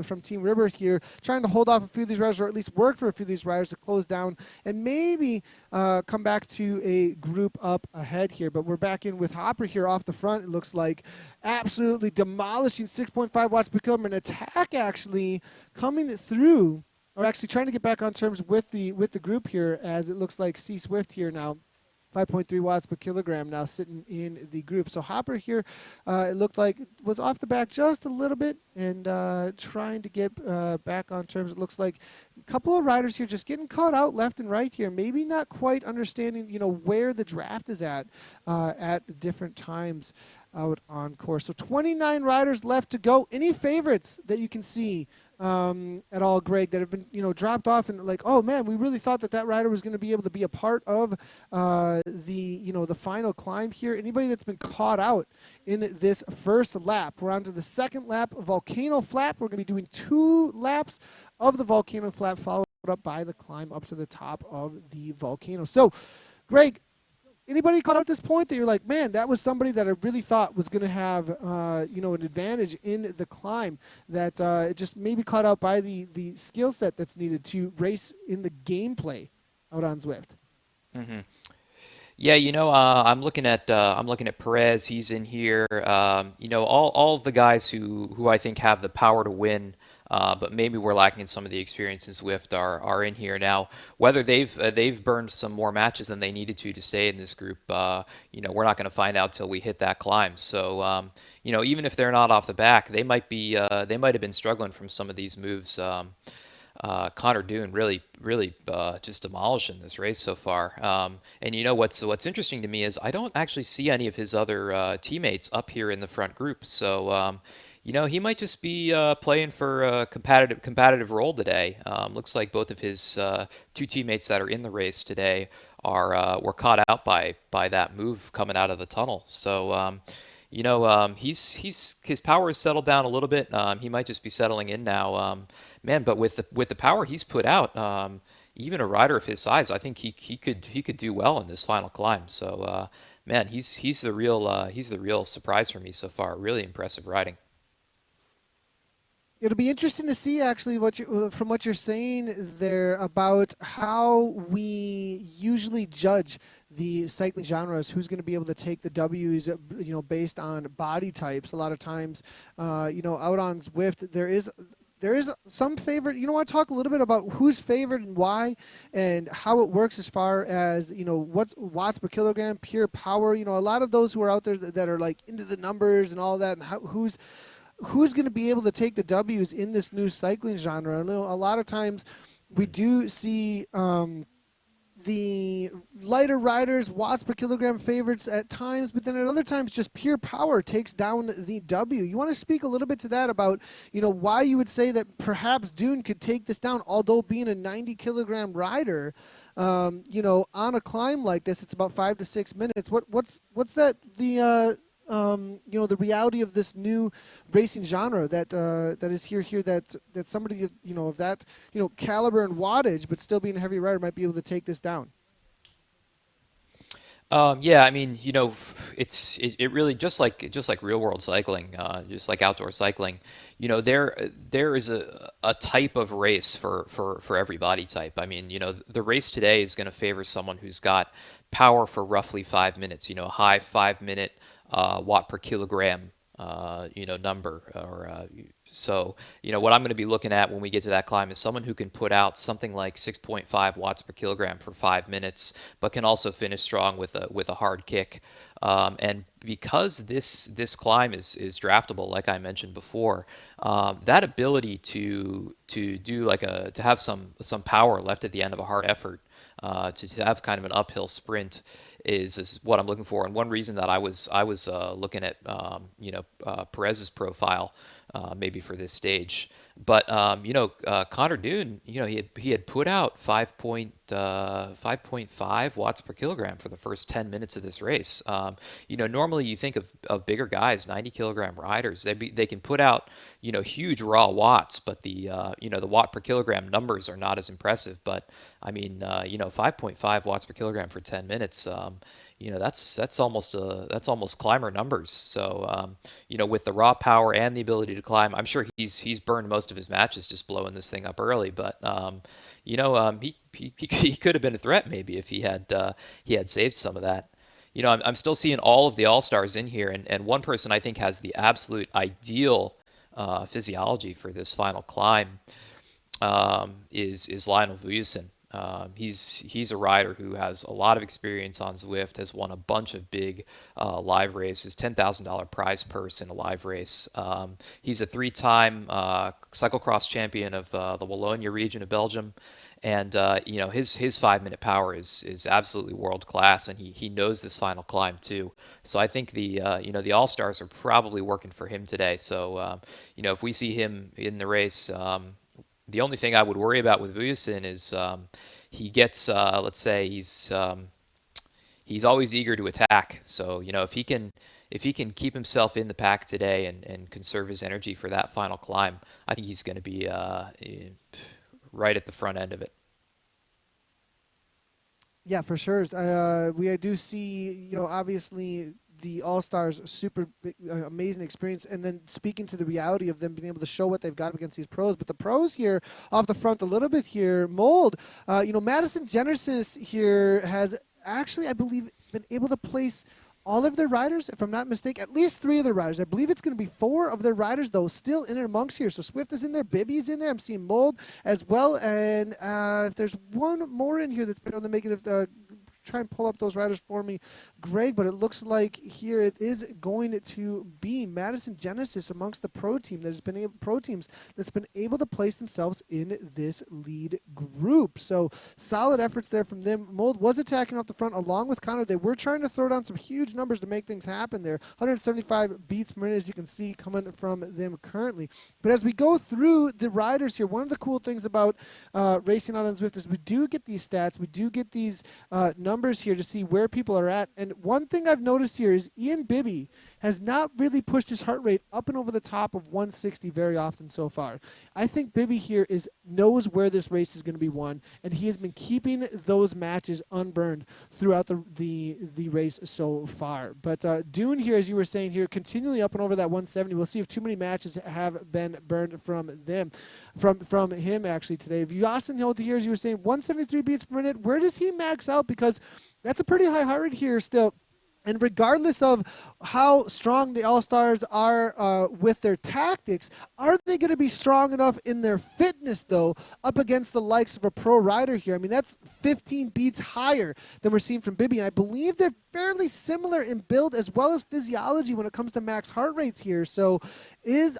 from Team River here, trying to hold off a few of these riders, or at least work for a few of these riders to close down and maybe come back to a group up ahead here. But we're back in with Hopper here off the front. It looks like absolutely demolishing 6.5 watts per kilogram. An attack actually coming through, or actually trying to get back on terms with the group here, as it looks like C Swift here now. 5.3 watts per kilogram now sitting in the group. So Hopper here, it looked like was off the back just a little bit and trying to get back on terms. It looks like a couple of riders here just getting caught out left and right here. Maybe not quite understanding, where the draft is at different times out on course. So 29 riders left to go. Any favorites that you can see at all, Greg, that have been, dropped off and like, oh man, we really thought that rider was going to be able to be a part of the final climb here? Anybody that's been caught out in this first lap? We're on to the second lap of Volcano Flat. We're going to be doing 2 laps of the Volcano Flat, followed up by the climb up to the top of the volcano. So, Greg, anybody caught up at this point that you're like, man, that was somebody that I really thought was going to have, an advantage in the climb, that it just maybe caught out by the skill set that's needed to race in the gameplay out on Zwift? Mm-hmm. Yeah, I'm looking at Perez. He's in here. All of the guys who I think have the power to win, but maybe we're lacking in some of the experience in Zwift are in here now. Whether they've burned some more matches than they needed to stay in this group, we're not going to find out till we hit that climb. So, even if they're not off the back, they might have been struggling from some of these moves. Connor Dune really just demolishing this race so far. And what's interesting to me is I don't actually see any of his other teammates up here in the front group. So he might just be playing for a competitive role today. Looks like both of his two teammates that are in the race today were caught out by that move coming out of the tunnel. So. His power has settled down a little bit. He might just be settling in now. Man, but with the power he's put out, even a rider of his size, I think he could do well in this final climb. So, man, he's the real surprise for me so far. Really impressive riding. It'll be interesting to see, actually, from what you're saying there about how we usually judge the cycling genres, who's going to be able to take the W's, based on body types. A lot of times, out on Zwift, there is some favorite. I want to talk a little bit about who's favored and why, and how it works as far as, what's watts per kilogram, pure power. A lot of those who are out there that are like into the numbers and all that, and who's going to be able to take the W's in this new cycling genre. I know a lot of times we do see the lighter riders, watts per kilogram favorites at times, but then at other times just pure power takes down the W. You want to speak a little bit to that about, why you would say that perhaps Dune could take this down, although being a 90 kilogram rider, on a climb like this, it's about 5 to 6 minutes. What's that, the reality of this new racing genre that is here that somebody of that caliber and wattage, but still being a heavy rider, might be able to take this down? Yeah, I mean, it really just like real world cycling, just like outdoor cycling. There is a type of race for every body type. I mean, the race today is going to favor someone who's got power for roughly 5 minutes. A high 5-minute watt per kilogram, number. So what I'm going to be looking at when we get to that climb is someone who can put out something like 6.5 watts per kilogram for 5 minutes, but can also finish strong with a hard kick. And because this climb is draftable, like I mentioned before, that ability to do to have some power left at the end of a hard effort, to have kind of an uphill sprint is what I'm looking for. And one reason that I was looking at Perez's profile maybe for this stage, but Connor Dune, he had put out 5.5 watts per kilogram for the first 10 minutes of this race. Normally you think of bigger guys, 90 kilogram riders, they can put out huge raw watts, but the watt per kilogram numbers are not as impressive. But I mean, 5.5 watts per kilogram for 10 minutes. That's almost climber numbers. So with the raw power and the ability to climb, I'm sure he's burned most of his matches just blowing this thing up early. But he could have been a threat maybe if he had saved some of that. I'm still seeing all of the all-stars in here, and one person I think has the absolute ideal physiology for this final climb is Lionel Vujasin. He's a rider who has a lot of experience on Zwift, has won a bunch of big live races, $10,000 prize purse in a live race. He's a 3-time cyclocross champion of the Wallonia region of Belgium. And his 5-minute power is absolutely world class, and he knows this final climb too. So I think the all stars are probably working for him today. So if we see him in the race, the only thing I would worry about with Vujasin is he gets let's say he's always eager to attack. So if he can keep himself in the pack today and conserve his energy for that final climb, I think he's going to be right at the front end of it. Yeah, for sure. We do see, obviously the All-Stars super amazing experience, and then speaking to the reality of them being able to show what they've got against these pros. But the pros here off the front a little bit here, Mold, Madison Genesis here has actually, I believe, been able to place all of their riders, if I'm not mistaken, at least 3 of their riders. I believe it's going to be 4 of their riders, though, still in amongst here. So Zwift is in there, Bibby's in there. I'm seeing Mold as well. And if there's one more in here that's been able to make it, try and pull up those riders for me, Greg, but it looks like here it is going to be Madison Genesis amongst the pro teams that's been able to place themselves in this lead group. So solid efforts there from them. Mold was attacking off the front along with Connor. They were trying to throw down some huge numbers to make things happen there. 175 beats per minute, as you can see, coming from them currently. But as we go through the riders here, one of the cool things about racing out on Zwift is we do get these stats, we do get these numbers here to see where people are at. And one thing I've noticed here is Ian Bibby has not really pushed his heart rate up and over the top of 160 very often so far. I think Bibby here knows where this race is going to be won, and he has been keeping those matches unburned throughout the race so far. But Dune here, as you were saying here, continually up and over that 170. We'll see if too many matches have been burned from him actually today. If Austin Hill here, as you were saying, 173 beats per minute, where does he max out? Because that's a pretty high heart rate here still. And regardless of how strong the All-Stars are with their tactics, are they going to be strong enough in their fitness, though, up against the likes of a pro rider here? I mean, that's 15 beats higher than we're seeing from Bibby. And I believe they're fairly similar in build as well as physiology when it comes to max heart rates here. So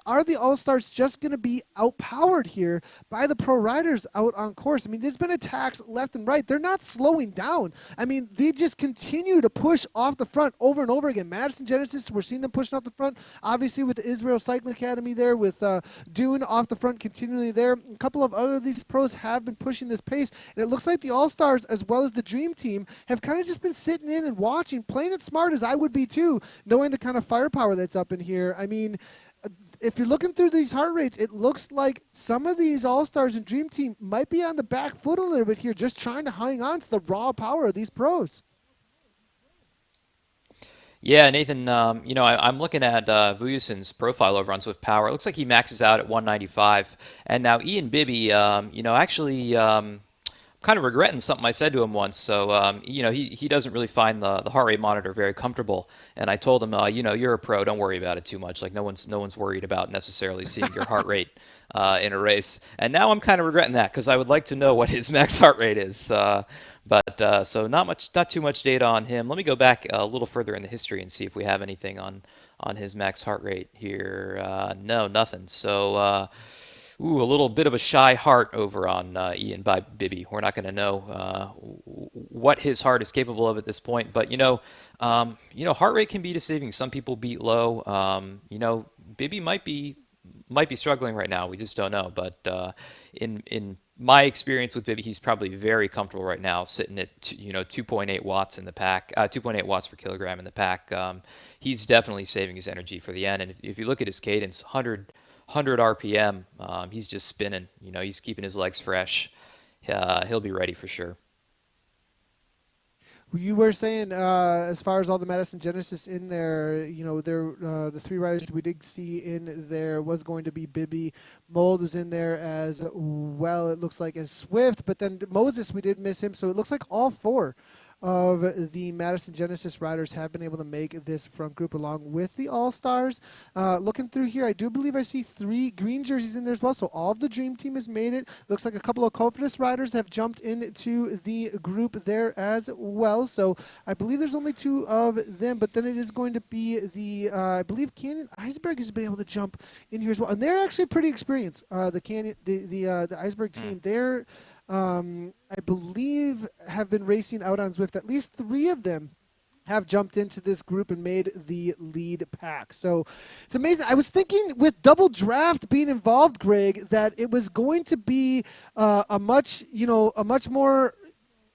are the All-Stars just going to be outpowered here by the pro riders out on course? I mean, there's been attacks left and right. They're not slowing down. I mean, they just continue to push off the front over and over again. Madison Genesis, we're seeing them pushing off the front, obviously with the Israel Cycling Academy there, with Dune off the front continually there. A couple of other of these pros have been pushing this pace, and it looks like the All-Stars as well as the Dream Team have kind of just been sitting in and watching, playing it smart as I would be too, knowing the kind of firepower that's up in here. I mean, if you're looking through these heart rates, it looks like some of these All-Stars and Dream Team might be on the back foot a little bit here, just trying to hang on to the raw power of these pros. Yeah, Nathan, I'm looking at Vujasin's profile over on Zwift Power. It looks like he maxes out at 195. And now Ian Bibby, actually kind of regretting something I said to him once. So, he doesn't really find the heart rate monitor very comfortable. And I told him, you're a pro. Don't worry about it too much. Like, no one's worried about necessarily seeing your heart rate in a race. And now I'm kind of regretting that because I would like to know what his max heart rate is. But so not too much data on him. Let me go back a little further in the history and see if we have anything on his max heart rate here. No, nothing. So, a little bit of a shy heart over on Ian by Bibby. We're not going to know what his heart is capable of at this point. But heart rate can be deceiving. Some people beat low. Bibby might be struggling right now. We just don't know. But in my experience with Bibby, he's probably very comfortable right now, sitting at 2.8 watts in the pack, 2.8 watts per kilogram in the pack. He's definitely saving his energy for the end. And if you look at his cadence, 100 RPM, he's just spinning. He's keeping his legs fresh. He'll be ready for sure. You were saying, as far as all the Madison Genesis in there, the 3 riders we did see in there was going to be Bibby. Mold was in there as well, it looks like, as Zwift. But then Moses, we did miss him. So it looks like all 4 of the Madison Genesis riders have been able to make this front group along with the All-Stars. Looking through here, I do believe I see 3 green jerseys in there as well, so all of the Dream Team has made it. Looks like a couple of Confidence riders have jumped into the group there as well, so I believe there's only 2 of them, but then it is going to be the, I believe Canyon Iceberg has been able to jump in here as well, and they're actually pretty experienced, the Iceberg team. They're I believe have been racing out on Zwift. At least 3 of them have jumped into this group and made the lead pack. So it's amazing. I was thinking with double draft being involved, Greg, that it was going to be a much more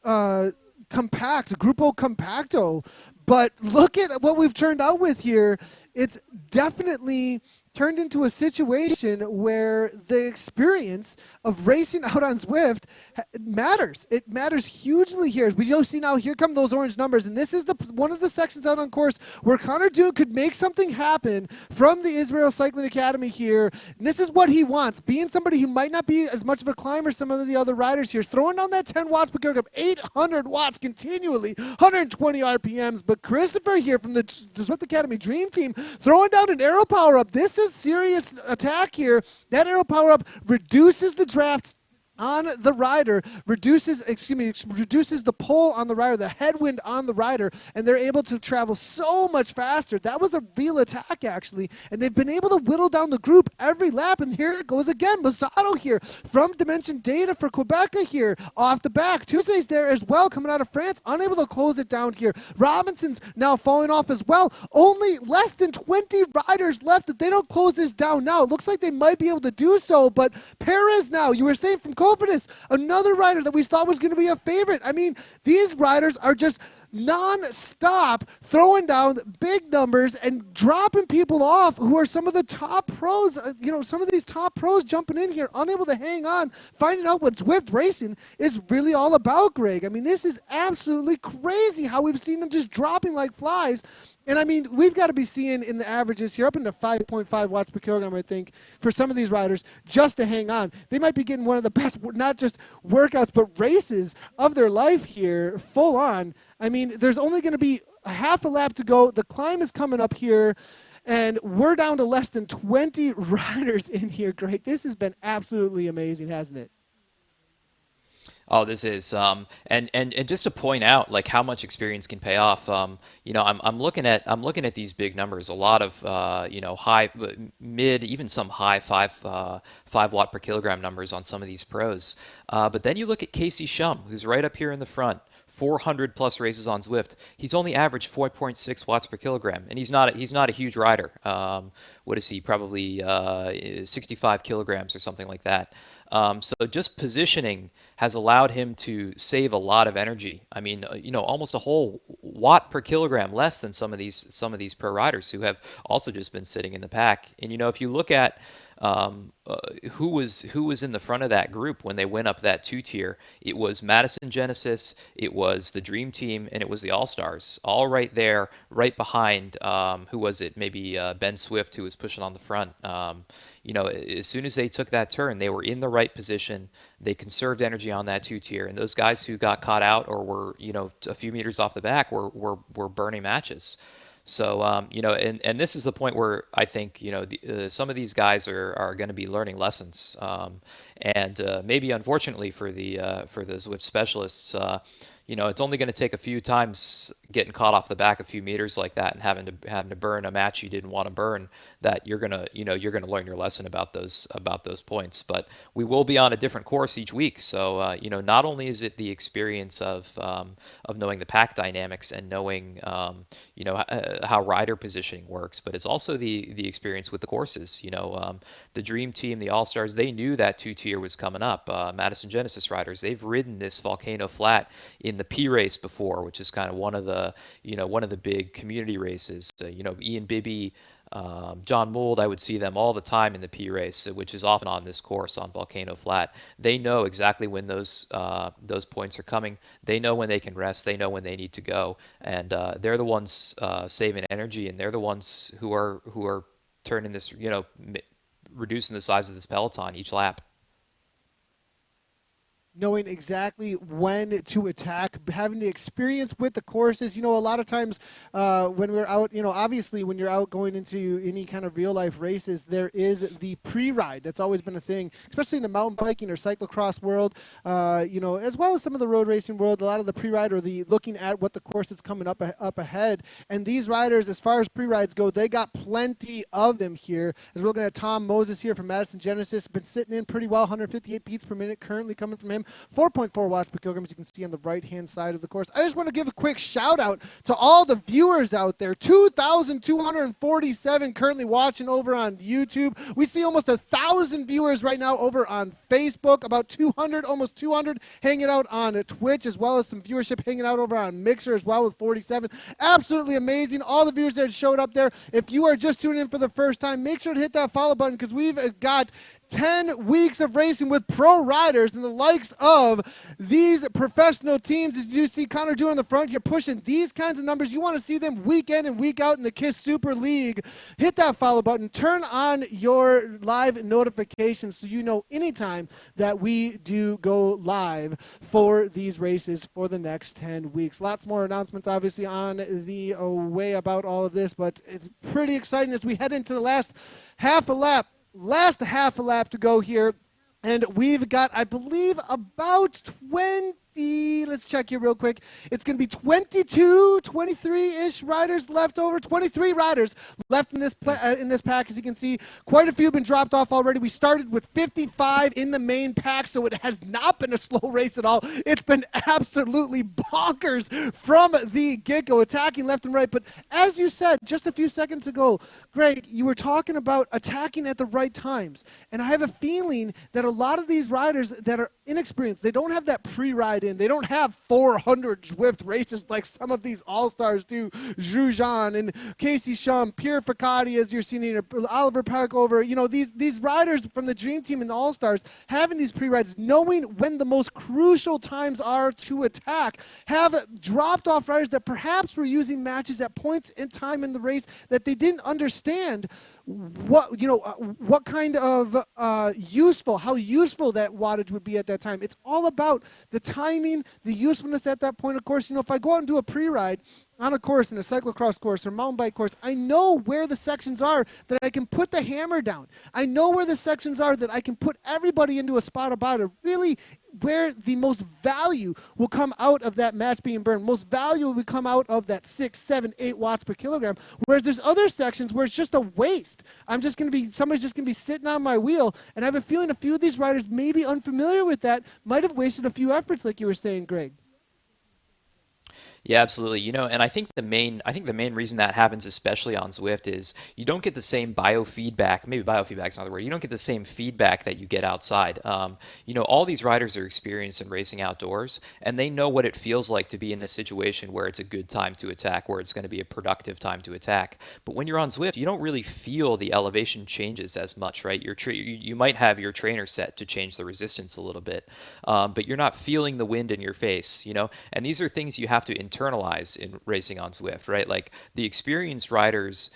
compact, Grupo Compacto. But look at what we've turned out with here. It's definitely turned into a situation where the experience of racing out on Zwift matters. It matters hugely here. As we do see now, here come those orange numbers, and this is one of the sections out on course where Connor Dune could make something happen from the Israel Cycling Academy here. And this is what he wants, being somebody who might not be as much of a climber as some of the other riders here, throwing down that 10 watts per kilogram, 800 watts continually, 120 RPMs. But Christopher here from the Zwift Academy Dream Team throwing down an aero power up. This is serious attack here. That aero power up reduces the draft on the rider, reduces the pull on the rider, the headwind on the rider, and they're able to travel so much faster. That was a real attack, actually, and they've been able to whittle down the group every lap, and here it goes again. Masato here from Dimension Data for Quebec here off the back. Tuesday's there as well, coming out of France, unable to close it down here. Robinson's now falling off as well. Only less than 20 riders left. If they don't close this down now, it looks like they might be able to do so, but Perez now, you were saying from Cofidis, another rider that we thought was going to be a favorite. I mean, these riders are just non-stop throwing down big numbers and dropping people off who are some of the top pros. Some of these top pros jumping in here, unable to hang on, finding out what Zwift racing is really all about, Greg. I mean, this is absolutely crazy how we've seen them just dropping like flies. And I mean, we've got to be seeing in the averages here up into 5.5 watts per kilogram, I think, for some of these riders just to hang on. They might be getting one of the best, not just workouts, but races of their life here, full on. I mean, there's only going to be a half a lap to go. The climb is coming up here, and we're down to less than 20 riders in here, Greg. This has been absolutely amazing, hasn't it? Oh, this is, and just to point out like how much experience can pay off. I'm looking at these big numbers. A lot of high, mid, even some high 5 watt per kilogram numbers on some of these pros. But then you look at Casey Shum, who's right up here in the front. 400 plus races on Zwift. He's only averaged 4.6 watts per kilogram, and he's not a huge rider. What is he? Probably 65 kilograms or something like that. So just positioning has allowed him to save a lot of energy. I mean, almost a whole watt per kilogram less than some of these pro riders who have also just been sitting in the pack. And if you look at who was in the front of that group when they went up that 2-tier, it was Madison Genesis, it was the Dream Team, and it was the All-Stars, all right there, right behind, who was it? Maybe Ben Swift, who was pushing on the front. As soon as they took that turn, they were in the right position. They conserved energy on that 2-tier, and those guys who got caught out or were, a few meters off the back were burning matches. So, and this is the point where I think, some of these guys are going to be learning lessons. And maybe unfortunately for the Zwift specialists, it's only going to take a few times getting caught off the back a few meters like that and having to burn a match you didn't want to burn that you're going to learn your lesson about those points. But we will be on a different course each week. So, not only is it the experience of knowing the pack dynamics and knowing, how rider positioning works, but it's also the experience with the courses. The Dream Team, the All-Stars, they knew that 2-tier was coming up. Madison Genesis riders, they've ridden this Volcano Flat in the P race before, which is kind of one of the big community races. Ian Bibby, John Mould, I would see them all the time in the P race, which is often on this course on Volcano Flat. They know exactly when those points are coming. They know when they can rest. They know when they need to go, and they're the ones saving energy, and they're the ones who are turning this, reducing the size of this peloton each lap. Knowing exactly when to attack, having the experience with the courses. A lot of times when we're out, obviously when you're out going into any kind of real life races, there is the pre-ride. That's always been a thing, especially in the mountain biking or cyclocross world, as well as some of the road racing world. A lot of the pre-ride or the looking at what the course is coming up ahead. And these riders, as far as pre-rides go, they got plenty of them here. As we're looking at Tom Moses here from Madison Genesis, been sitting in pretty well, 158 beats per minute currently coming from him. 4.4 watts per kilogram, as you can see on the right-hand side of the course. I just want to give a quick shout-out to all the viewers out there. 2,247 currently watching over on YouTube. We see almost 1,000 viewers right now over on Facebook, about 200, almost 200 hanging out on Twitch, as well as some viewership hanging out over on Mixer as well with 47. Absolutely amazing. All the viewers that showed up there. If you are just tuning in for the first time, make sure to hit that follow button, because we've got 10 weeks of racing with pro riders and the likes of these professional teams. As you see Connor doing on the front here, pushing these kinds of numbers. You want to see them week in and week out in the KISS Super League. Hit that follow button. Turn on your live notifications so you know anytime that we do go live for these races for the next 10 weeks. Lots more announcements, obviously, on the way about all of this, but it's pretty exciting as we head into the last half a lap to go here, and we've got, I believe, about 20, let's check here real quick. It's going to be 22, 23-ish riders left over. 23 riders left in this pack. As you can see, quite a few have been dropped off already. We started with 55 in the main pack, so it has not been a slow race at all. It's been absolutely bonkers from the get-go, attacking left and right. But as you said just a few seconds ago, Greg, you were talking about attacking at the right times. And I have a feeling that a lot of these riders that are inexperienced, they don't have that pre-ride in. They don't have 400 Zwift races like some of these all-stars do. Zhujian and Casey Shum, Pierre Ficati, as you're seeing here, Oliver Parkover. You know, these riders from the Dream Team and the all-stars having these pre-rides, knowing when the most crucial times are to attack, have dropped off riders that perhaps were using matches at points in time in the race that they didn't understand what kind of how useful that wattage would be at that time. It's all about the timing, the usefulness at that point. Of course, you know, if I go out and do a pre-ride on a course, in a cyclocross course or mountain bike course, I know where the sections are that I can put the hammer down. I know where the sections are that I can put everybody into a spot about it. Really, where the most value will come out of that match being burned. Most value will come out of that 6, 7, 8 watts per kilogram. Whereas there's other sections where it's just a waste. Somebody's just going to be sitting on my wheel, and I have a feeling a few of these riders may be unfamiliar with that, might have wasted a few efforts, like you were saying, Greg. Yeah, absolutely. You know, and I think the main reason that happens, especially on Zwift, is you don't get the same biofeedback. Maybe biofeedback's not the word. You don't get the same feedback that you get outside. You know, all these riders are experienced in racing outdoors, and they know what it feels like to be in a situation where it's a good time to attack, where it's going to be a productive time to attack. But when you're on Zwift, you don't really feel the elevation changes as much, right? You might have your trainer set to change the resistance a little bit, but you're not feeling the wind in your face, you know? And these are things you have to internalize in racing on Zwift, right? Like the experienced riders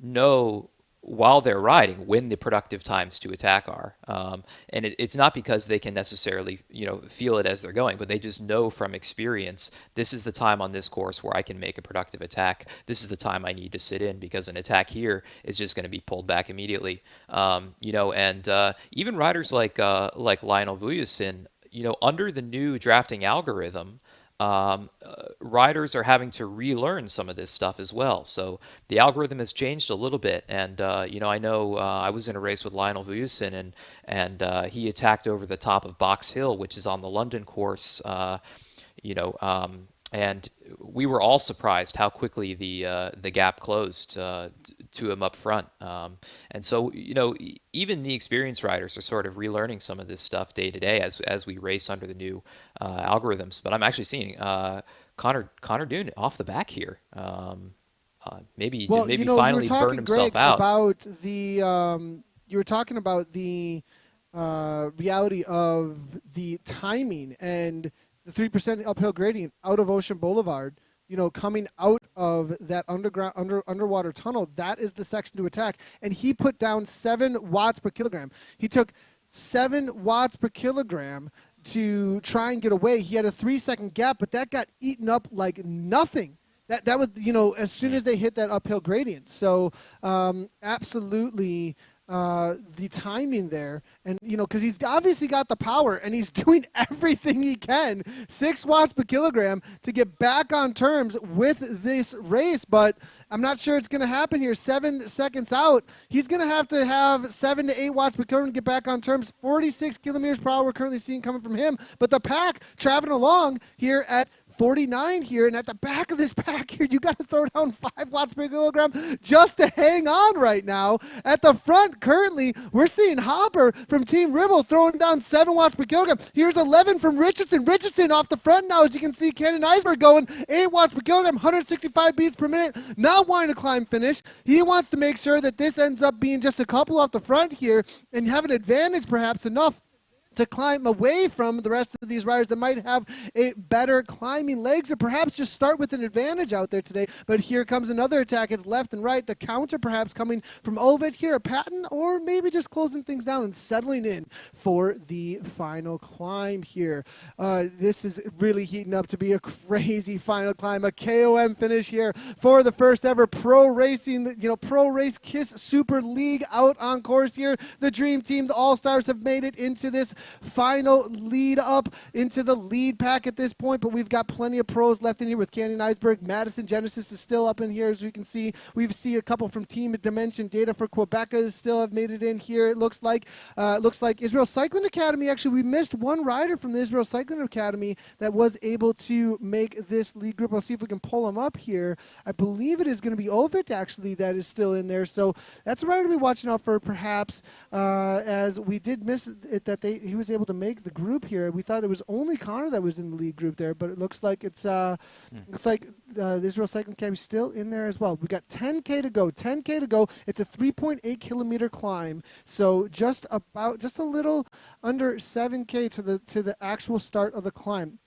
know while they're riding when the productive times to attack are. And it's not because they can necessarily, you know, feel it as they're going, but they just know from experience, this is the time on this course where I can make a productive attack. This is the time I need to sit in because an attack here is just going to be pulled back immediately. You know, and even riders like Lionel Vujasin, you know, under the new drafting algorithm, riders are having to relearn some of this stuff as well. So the algorithm has changed a little bit. And, you know, I was in a race with Lionel Vujasin, and he attacked over the top of Box Hill, which is on the London course, you know, and we were all surprised how quickly the gap closed to him up front. And so, you know, even the experienced riders are sort of relearning some of this stuff day to day as we race under the new algorithms. But I'm actually seeing Connor Dune off the back here. Maybe finally burned himself out. You were talking about the reality of the timing and the 3% uphill gradient out of Ocean Boulevard, you know, coming out of that underwater tunnel. That is the section to attack. And he put down 7 watts per kilogram. He took 7 watts per kilogram to try and get away. He had a 3-second gap, but that got eaten up like nothing. That was, you know, as soon as they hit that uphill gradient. So absolutely the timing there, and because he's obviously got the power and he's doing everything he can, 6 watts per kilogram, to get back on terms with this race. But I'm not sure it's going to happen here. 7 seconds out, he's going to have 7 to 8 watts per kilogram to get back on terms. 46 kilometers per hour we're currently seeing coming from him, but the pack traveling along here at 49 here, and at the back of this pack here, you got to throw down 5 watts per kilogram just to hang on right now. At the front, currently, we're seeing Hopper from Team Ribble throwing down 7 watts per kilogram. Here's 11 from Richardson. Richardson off the front now, as you can see, Cannon Iceberg going 8 watts per kilogram, 165 beats per minute, not wanting to climb finish. He wants to make sure that this ends up being just a couple off the front here and have an advantage, perhaps enough to climb away from the rest of these riders that might have a better climbing legs, or perhaps just start with an advantage out there today. But here comes another attack. It's left and right. The counter perhaps coming from Ovid here, a Patton, or maybe just closing things down and settling in for the final climb here. This is really heating up to be a crazy final climb, a KOM finish here for the first ever pro racing, pro race KISS Super League out on course here. The Dream Team, the All-Stars, have made it into this final lead up into the lead pack at this point, but we've got plenty of pros left in here with Canyon Iceberg. Madison Genesis is still up in here, as we can see. We've seen a couple from Team Dimension. Data for Quebec still have made it in here. It looks like Israel Cycling Academy. Actually, we missed one rider from the Israel Cycling Academy that was able to make this lead group. I'll see if we can pull him up here. I believe it is going to be Ovid, actually, that is still in there. So that's a rider to be watching out for, perhaps, as we did miss it that he was able to make the group here. We thought it was only Connor that was in the lead group there, but it looks like it's the Israel Cycling Academy still in there as well. We got 10K to go. 10K to go. It's a 3.8 kilometer climb, so just a little under 7K to the actual start of the climb.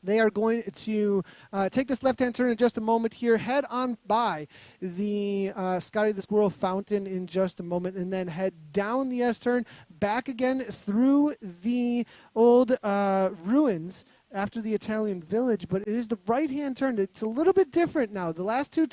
They are going to take this left-hand turn in just a moment here, head on by the Scotty the Squirrel Fountain in just a moment, and then head down the S-turn, back again through the old ruins after the Italian village. But it is the right-hand turn. It's a little bit different now. The last two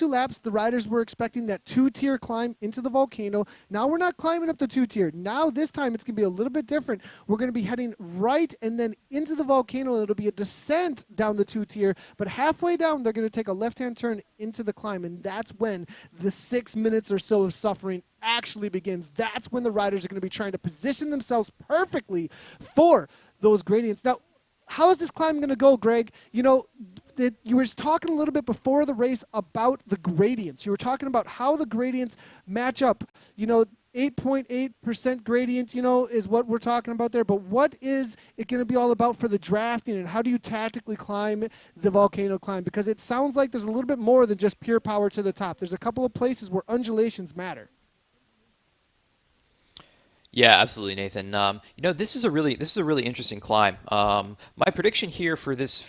laps, the riders were expecting that 2-tier climb into the volcano. Now we're not climbing up the 2-tier. Now this time it's going to be a little bit different. We're going to be heading right and then into the volcano. It'll be a descent down the 2-tier, but halfway down they're going to take a left-hand turn into the climb, and that's when the 6 minutes or so of suffering actually begins. That's when the riders are going to be trying to position themselves perfectly for those gradients. Now, how is this climb going to go, Greg? You were talking a little bit before the race about the gradients. You were talking about how the gradients match up. 8.8% gradient, is what we're talking about there. But what is it going to be all about for the drafting, and how do you tactically climb the volcano climb? Because it sounds like there's a little bit more than just pure power to the top. There's a couple of places where undulations matter. Yeah, absolutely, Nathan. This is a really interesting climb. My prediction here for this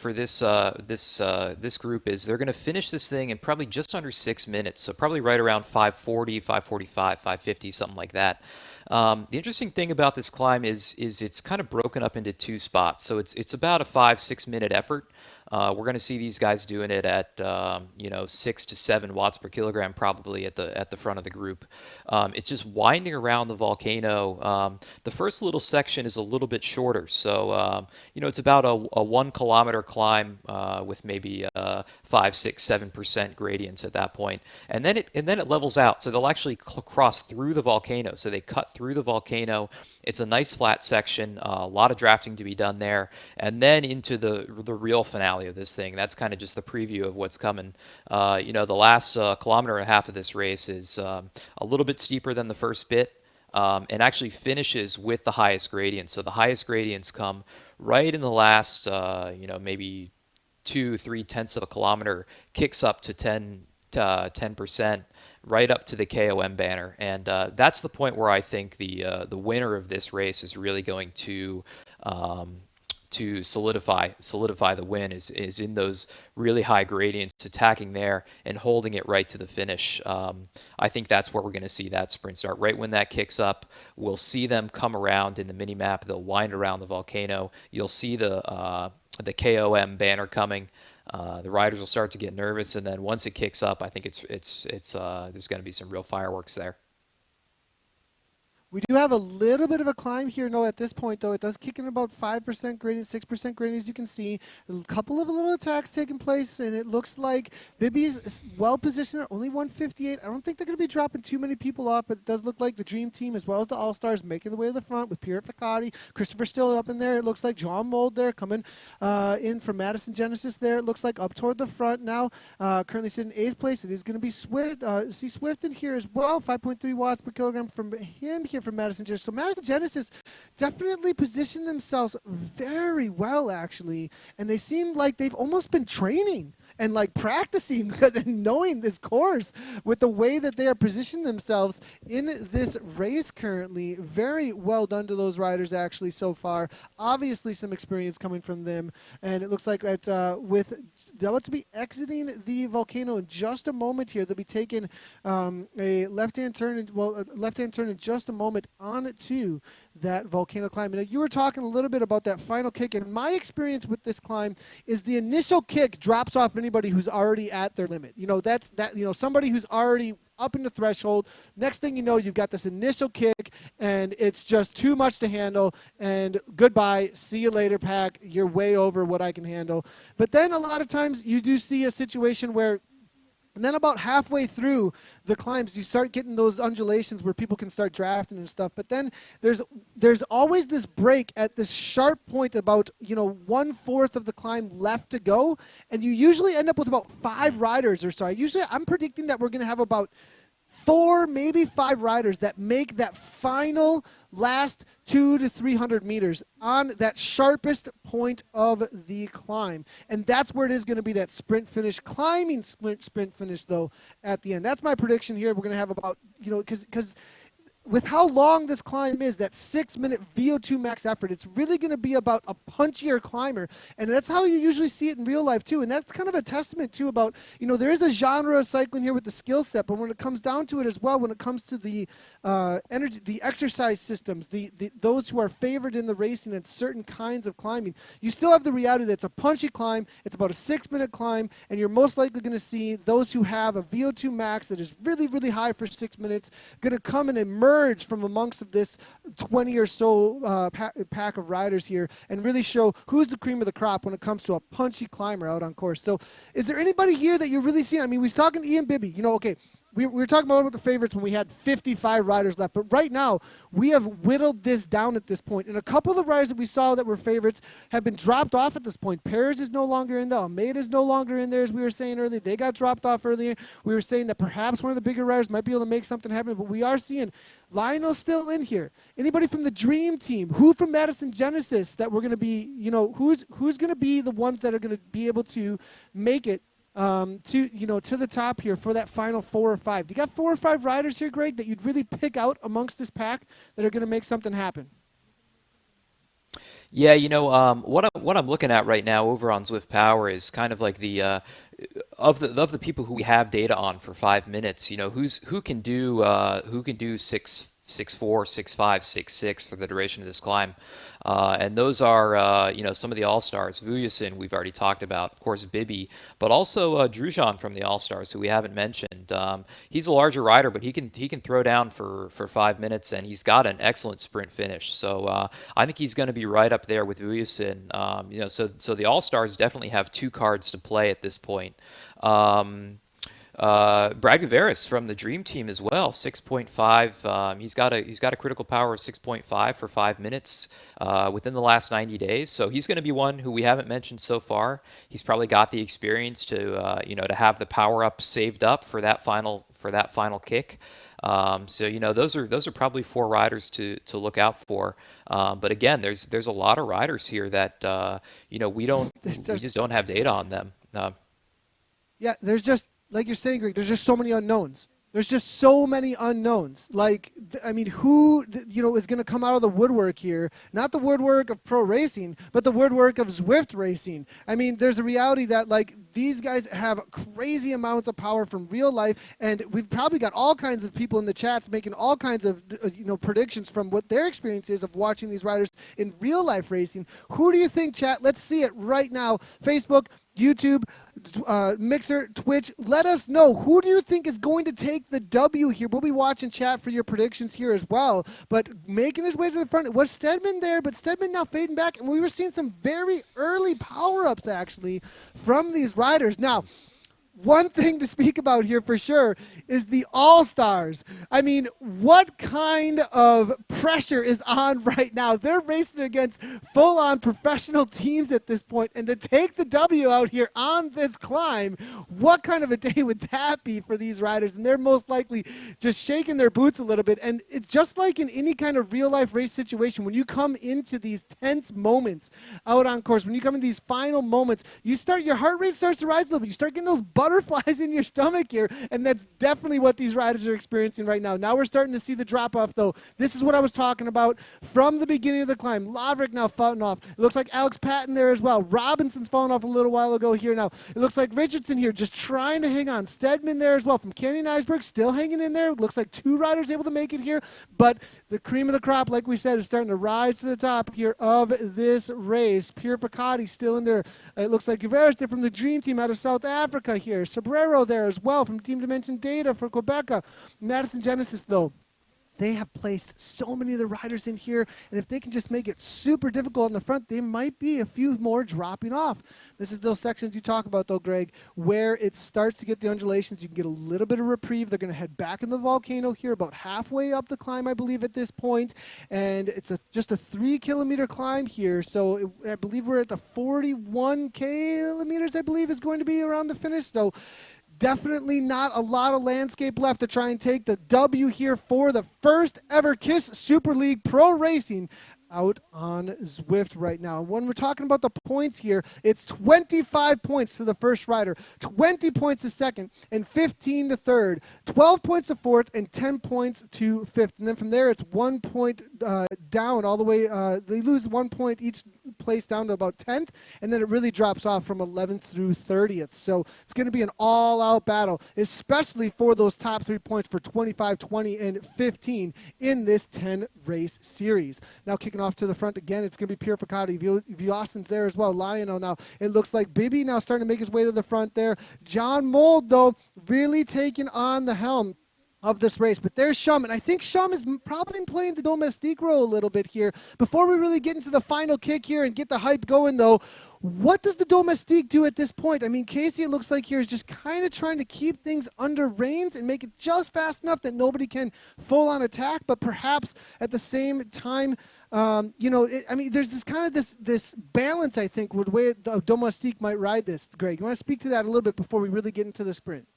group is they're going to finish this thing in probably just under 6 minutes, so probably right around 5:40, 5:45, 5:50, something like that. The interesting thing about this climb is it's kind of broken up into 2 spots, so it's about a 5-6 minute effort. We're going to see these guys doing it at 6 to 7 watts per kilogram probably at the front of the group. It's just winding around the volcano. The first little section is a little bit shorter, so it's about a 1 kilometer climb with maybe 5, 6, 7% gradients at that point, and then it levels out. So they'll actually cross through the volcano. So they cut through the volcano. It's a nice flat section, a lot of drafting to be done there, and then into the real finale of this thing. That's kind of just the preview of what's coming. The last kilometer and a half of this race is a little bit steeper than the first bit, and actually finishes with the highest gradients. So the highest gradients come right in the last, maybe 2-3 tenths of a kilometer, kicks up to 10%. Right up to the KOM banner, and that's the point where I think the winner of this race is really going to solidify the win is in those really high gradients, attacking there and holding it right to the finish. I think that's where we're going to see that sprint start. Right when that kicks up, we'll see them come around in the mini map. They'll wind around the volcano. You'll see the KOM banner coming. the riders will start to get nervous, and then once it kicks up, I think it's there's going to be some real fireworks there. We do have a little bit of a climb here. No, at this point, though, it does kick in about 5% gradient, 6% gradient, as you can see. A couple of little attacks taking place, and it looks like Bibby's well-positioned at only 158. I don't think they're going to be dropping too many people off, but it does look like the Dream Team, as well as the All-Stars, making the way to the front with Pierre Ficati. Christopher still up in there. It looks like John Mold there coming in from Madison Genesis there. It looks like up toward the front now. Currently sitting in 8th place. It is going to be Swift. See Swift in here as well. 5.3 watts per kilogram from him here from Madison Genesis. So Madison Genesis definitely positioned themselves very well, actually, and they seem like they've almost been training and like practicing and knowing this course with the way that they are positioning themselves in this race currently. Very well done to those riders actually so far. Obviously some experience coming from them, and it looks like it's they're about to be exiting the volcano in just a moment here. They'll be taking a left-hand turn in just a moment onto that volcano climb. And you were talking a little bit about that final kick, and my experience with this climb is the initial kick drops off anybody who's already at their limit. Somebody who's already up in the threshold. Next thing you know, you've got this initial kick, and it's just too much to handle, and goodbye, see you later, pack. You're way over what I can handle. But then a lot of times you do see a situation where, and then about halfway through the climbs, you start getting those undulations where people can start drafting and stuff. But then there's always this break at this sharp point about 1/4 of the climb left to go, and you usually end up with about 5 riders or so. I'm predicting that we're going to have about 4, maybe 5 riders that make that final last 200 to 300 meters on that sharpest point of the climb. And that's where it is going to be, that sprint finish, climbing sprint finish, though, at the end. That's my prediction here. We're going to have about, because with how long this climb is, that 6-minute VO2 max effort, it's really going to be about a punchier climber. And that's how you usually see it in real life, too. And that's kind of a testament, too, about, there is a genre of cycling here with the skill set, but when it comes down to it as well, when it comes to the energy, the exercise systems, those who are favored in the racing and certain kinds of climbing, you still have the reality that it's a punchy climb, it's about a 6-minute climb, and you're most likely going to see those who have a VO2 max that is really, really high for 6 minutes going to come and emerge from amongst of this 20 or so pack of riders here and really show who's the cream of the crop when it comes to a punchy climber out on course. So is there anybody here that you're really seeing? I mean, we was talking to Ian Bibby, okay, we were talking about the favorites when we had 55 riders left, but right now we have whittled this down at this point. And a couple of the riders that we saw that were favorites have been dropped off at this point. Perez is no longer in there. Almeida is no longer in there, as we were saying earlier. They got dropped off earlier. We were saying that perhaps one of the bigger riders might be able to make something happen, but we are seeing Lionel's still in here. Anybody from the Dream Team? Who from Madison Genesis that we're going to be, who's going to be the ones that are going to be able to make it to the top here for that final 4 or 5. Do you got 4 or 5 riders here, Greg, that you'd really pick out amongst this pack that are going to make something happen? Yeah, what I'm looking at right now over on Zwift Power is kind of like the of the people who we have data on for 5 minutes. Who can do 6'4", 6'5", 6'6" for the duration of this climb. And those are, some of the All-Stars. Vujasin, we've already talked about, of course, Bibby, but also Drujan from the All-Stars, who we haven't mentioned. He's a larger rider, but he can throw down for 5 minutes, and he's got an excellent sprint finish. So I think he's going to be right up there with Vujasin. So the All-Stars definitely have 2 cards to play at this point. Bragoveris from the Dream Team as well, 6.5. He's got a critical power of 6.5 for 5 minutes within the last 90 days. So he's going to be one who we haven't mentioned so far. He's probably got the experience to to have the power up saved up for that final kick. Those are probably 4 riders to look out for. But again, there's a lot of riders here that we just don't have data on them. Yeah, there's just, like you're saying, Greg, there's just so many unknowns. There's just so many unknowns. Who, is going to come out of the woodwork here? Not the woodwork of pro racing, but the woodwork of Zwift racing. There's a reality that, these guys have crazy amounts of power from real life, and we've probably got all kinds of people in the chats making all kinds of, predictions from what their experience is of watching these riders in real life racing. Who do you think, chat? Let's see it right now. Facebook, YouTube, Mixer, Twitch. Let us know, who do you think is going to take the W here? We'll be watching chat for your predictions here as well. But making his way to the front, it was Stedman there, but Stedman now fading back, and we were seeing some very early power-ups, actually, from these riders. Now, one thing to speak about here for sure is the All-Stars. I mean, what kind of pressure is on right now? They're racing against full-on professional teams at this point, and to take the W out here on this climb, what kind of a day would that be for these riders? And they're most likely just shaking their boots a little bit. And it's just like in any kind of real-life race situation, when you come into these tense moments out on course, when you come in these final moments, your heart rate starts to rise a little bit. You start getting those butterflies in your stomach here, and that's definitely what these riders are experiencing right now. Now we're starting to see the drop-off, though. This is what I was talking about from the beginning of the climb. Laverick now falling off. It looks like Alex Patton there as well. Robinson's falling off a little while ago here now. It looks like Richardson here just trying to hang on. Stedman there as well from Canyon Iceberg still hanging in there. It looks like 2 riders able to make it here, but the cream of the crop, like we said, is starting to rise to the top here of this race. Pierre Picotti still in there. It looks like Guverste from the Dream Team out of South Africa here. Sobrero there as well from Team Dimension Data for Quebec. Madison Genesis, though, they have placed so many of the riders in here, and if they can just make it super difficult on the front, they might be a few more dropping off. This is those sections you talk about, though, Greg, where it starts to get the undulations. You can get a little bit of reprieve. They're going to head back in the volcano here, about halfway up the climb, I believe, at this point, and it's just a 3-kilometer climb here, so I believe we're at the 41 kilometers, I believe, is going to be around the finish, so definitely not a lot of landscape left to try and take the W here for the first ever KISS Super League Pro Racing out on Zwift right now. When we're talking about the points here, it's 25 points to the first rider, 20 points to second, and 15 to third, 12 points to fourth, and 10 points to fifth. And then from there, it's 1 point down all the way. They lose 1 point each place down to about 10th, and then it really drops off from 11th through 30th. So it's going to be an all-out battle, especially for those top 3 points for 25, 20, and 15 in this 10-race series. Now kicking off to the front again, it's going to be Pierre Picotti. Viossen's there as well. Lionel now. It looks like Bibby now starting to make his way to the front there. John Mold, though, really taking on the helm of this race. But there's Shum, and I think Shum is probably playing the domestique role a little bit here. Before we really get into the final kick here and get the hype going, though, what does the domestique do at this point? I mean, Casey, it looks like here is just kind of trying to keep things under reins and make it just fast enough that nobody can full-on attack, but perhaps at the same time, I mean, there's this kind of this balance, I think, with the way the domestique might ride this. Greg, you want to speak to that a little bit before we really get into the sprint?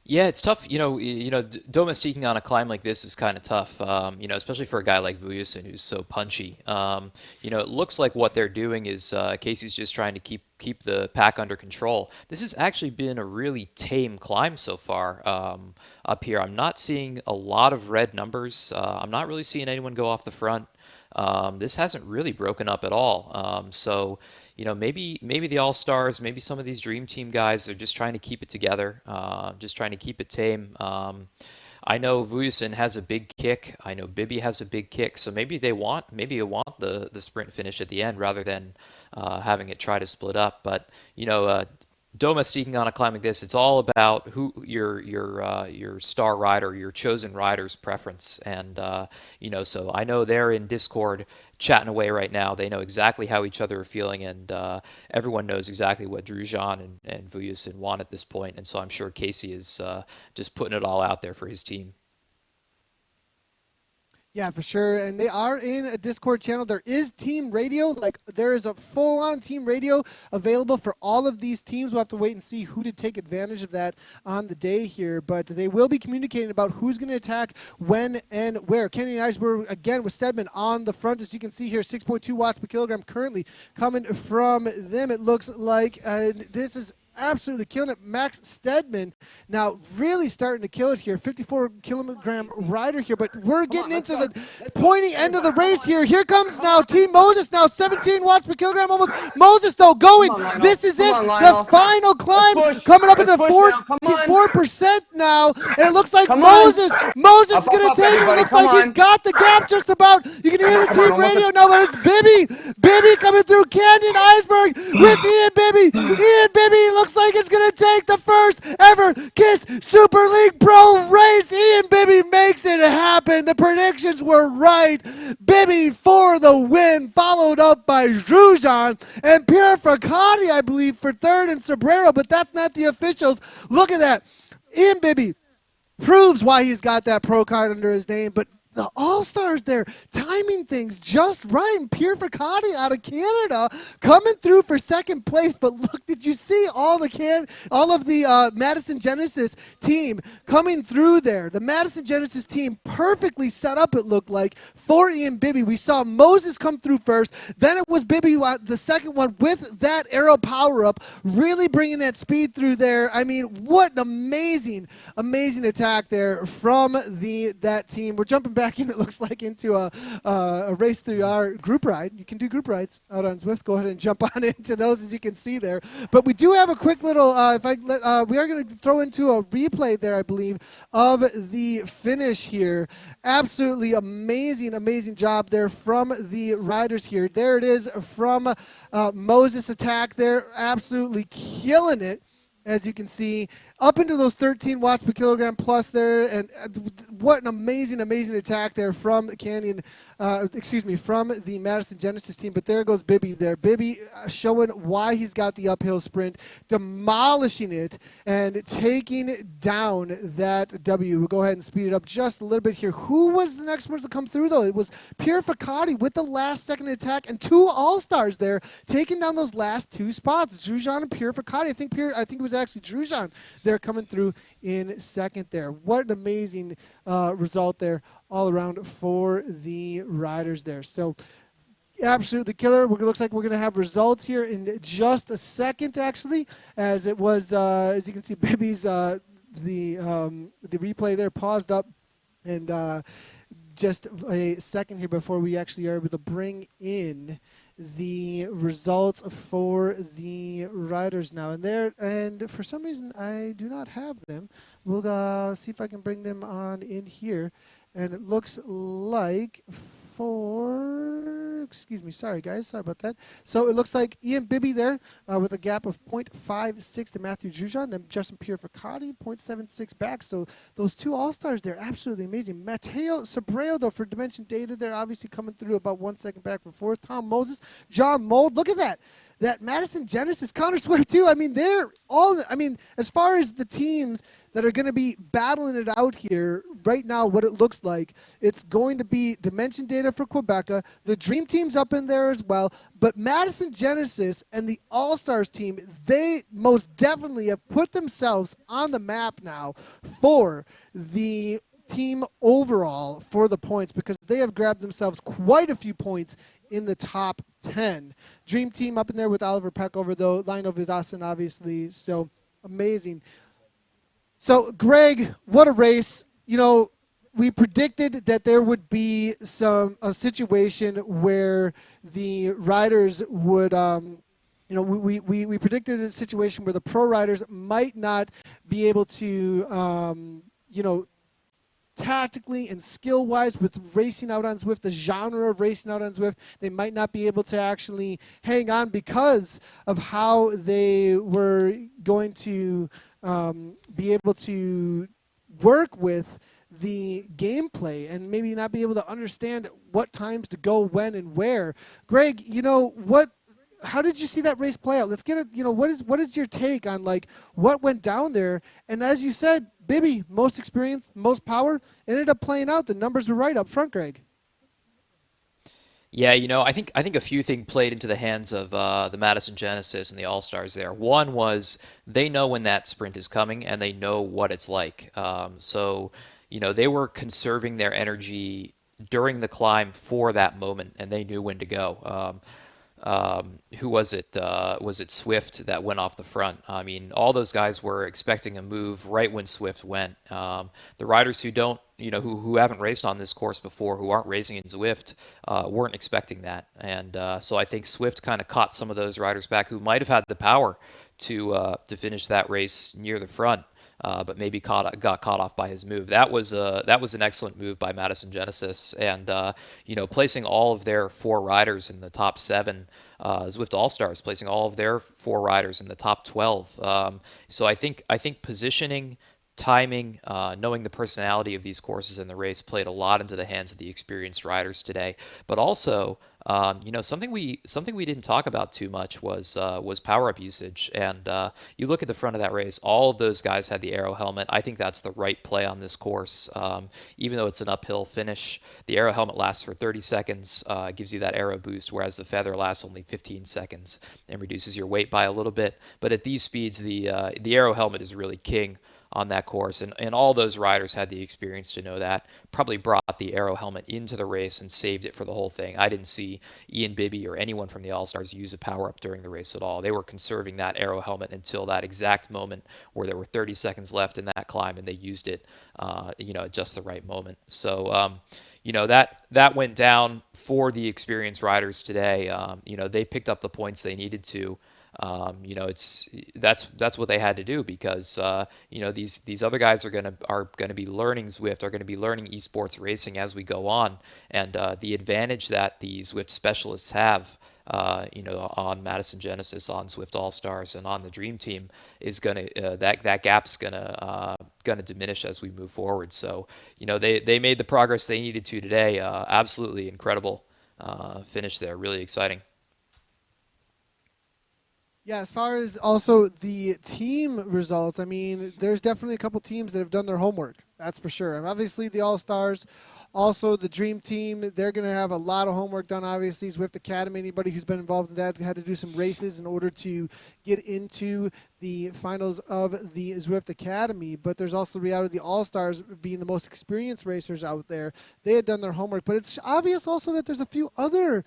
Yeah, it's tough. Domestiquing on a climb like this is kind of tough. Especially for a guy like Vujasin who's so punchy. It looks like what they're doing is Casey's just trying to keep the pack under control. This has actually been a really tame climb so far up here. I'm not seeing a lot of red numbers. I'm not really seeing anyone go off the front. This hasn't really broken up at all. Maybe the All-Stars, maybe some of these Dream Team guys are just trying to keep it together, just trying to keep it tame. I know Vujasin has a big kick. I know Bibby has a big kick. So maybe you want the sprint finish at the end rather than having it try to split up. But domestiquing on a climb like this, it's all about who your star rider, your chosen rider's preference. And so I know they're in Discord chatting away right now. They know exactly how each other are feeling, and everyone knows exactly what Drujan and Vujasin want at this point. And so I'm sure Casey is just putting it all out there for his team. Yeah, for sure. And they are in a Discord channel. There is team radio. Like, there is a full-on team radio available for all of these teams. We'll have to wait and see who did take advantage of that on the day here. But they will be communicating about who's going to attack when and where. Kenny and Iceberg, again, with Stedman on the front. As you can see here, 6.2 watts per kilogram currently coming from them. It looks like this is absolutely killing it. Max Stedman now really starting to kill it here. 54-kilogram rider here, but we're getting into the pointy end of the race here. Here comes now Team Moses, now 17 watts per kilogram almost. Moses, though, going. This is it. The final climb coming up into 4% now, and it looks like Moses is going to take it. It looks like he's got the gap just about. You can hear the team radio now, but it's Bibby coming through Canyon Iceberg with Ian Bibby. Ian Bibby looks like it's going to take the first ever KISS Super League Pro race. Ian Bibby makes it happen. The predictions were right. Bibby for the win, followed up by Zhujan and Pierre Fracati, I believe, for third, and Sobrero, but that's not the officials. Look at that. Ian Bibby proves why he's got that pro card under his name, but the All-Stars there timing things just right. And Pierre Fracati out of Canada coming through for second place. But look, did you see all of the Madison Genesis team coming through there? The Madison Genesis team perfectly set up, it looked like, for Ian Bibby. We saw Moses come through first. Then it was Bibby, the second one, with that arrow power-up, really bringing that speed through there. I mean, what an amazing attack there from that team. We're jumping back in, it looks like, into a race through our group ride. You can do group rides out on Zwift. Go ahead and jump on into those, as you can see there. But we do have a quick little, we are going to throw into a replay there, I believe, of the finish here. Absolutely amazing job there from the riders here. There it is from Moses' attack there. Absolutely killing it, as you can see, up into those 13 watts per kilogram plus there, and what an amazing attack there from from the Madison Genesis team. But there goes Bibby there. Bibby showing why he's got the uphill sprint, demolishing it, and taking down that W. We'll go ahead and speed it up just a little bit here. Who was the next person to come through, though? It was Pierre Fracati with the last second attack, and two All-Stars there, taking down those last two spots. Drujan and Pierre Fracati. I think it was actually Drujan there coming through in second there. What an amazing result there all around for the riders there. So absolutely killer. It looks like we're going to have results here in just a second, actually, as it was, as you can see, Bibby's, the replay there paused up, and just a second here before we actually are able to bring in the results for the riders now. And for some reason I do not have them. We'll see if I can bring them on in here. And it looks like excuse me, sorry guys, sorry about that. So it looks like Ian Bibby there with a gap of 0.56 to Matthew Drujan, then Justin Pierre Fracati, 0.76 back. So those two All-Stars there, absolutely amazing. Mateo Sobrero, though, for Dimension Data, they're obviously coming through about 1 second back for fourth. Tom Moses, John Mold, look at that. That Madison Genesis, Connor Swift too. I mean, as far as the teams that are going to be battling it out here right now, what it looks like, it's going to be Dimension Data for Quebeca, the Dream Team's up in there as well, but Madison Genesis and the All-Stars team, they most definitely have put themselves on the map now for the team overall for the points, because they have grabbed themselves quite a few points in the top 10. Dream Team up in there with Oliver Peckover, though, Lino Vidasan, obviously, so amazing. So, Greg, what a race. You know, we predicted that there would be a situation where the riders would, we predicted a situation where the pro riders might not be able to, tactically and skill-wise with racing out on Zwift, the genre of racing out on Zwift, they might not be able to actually hang on because of how they were going to be able to work with the gameplay and maybe not be able to understand what times to go when and where. Greg, how did you see that race play out? Let's get it. What is your take on what went down there? And as you said, Bibby, most experience, most power, ended up playing out. The numbers were right up front, Greg. Yeah, I think a few things played into the hands of the Madison Genesis and the All-Stars there. One was they know when that sprint is coming and they know what it's like. So they were conserving their energy during the climb for that moment, and they knew when to go. who was it? Was it Zwift that went off the front? I mean, all those guys were expecting a move right when Zwift went. The riders who don't, who haven't raced on this course before, who aren't racing in Zwift, weren't expecting that. And so I think Zwift kind of caught some of those riders back who might have had the power to finish that race near the front. But maybe got caught off by his move. That was an excellent move by Madison Genesis, and placing all of their 4 riders in the top 7. Zwift All Stars placing all of their 4 riders in the top 12. So I think positioning, timing, knowing the personality of these courses in the race played a lot into the hands of the experienced riders today. But also, something we didn't talk about too much was power up usage. And you look at the front of that race, all of those guys had the aero helmet. I think that's the right play on this course. Even though it's an uphill finish, the aero helmet lasts for 30 seconds, gives you that aero boost, whereas the feather lasts only 15 seconds and reduces your weight by a little bit. But at these speeds, the aero helmet is really king on that course, and all those riders had the experience to know that. Probably brought the aero helmet into the race and saved it for the whole thing. I didn't see Ian Bibby or anyone from the All-Stars use a power-up during the race at all. They were conserving that aero helmet until that exact moment where there were 30 seconds left in that climb, and they used it at just the right moment. So that went down for the experienced riders today. They picked up the points they needed to. That's what they had to do, because these other guys are gonna be learning Zwift, are gonna be learning esports racing as we go on, and the advantage that the Zwift specialists have, on Madison Genesis, on Zwift All Stars, and on the Dream Team is gonna that gap's gonna diminish as we move forward. So they made the progress they needed to today. Absolutely incredible finish there, really exciting. Yeah, as far as also the team results, I mean, there's definitely a couple teams that have done their homework. That's for sure. And obviously the All-Stars, also the Dream Team, they're going to have a lot of homework done, obviously. Zwift Academy, anybody who's been involved in that had to do some races in order to get into the finals of the Zwift Academy. But there's also the reality of the All-Stars being the most experienced racers out there. They had done their homework. But it's obvious also that there's a few other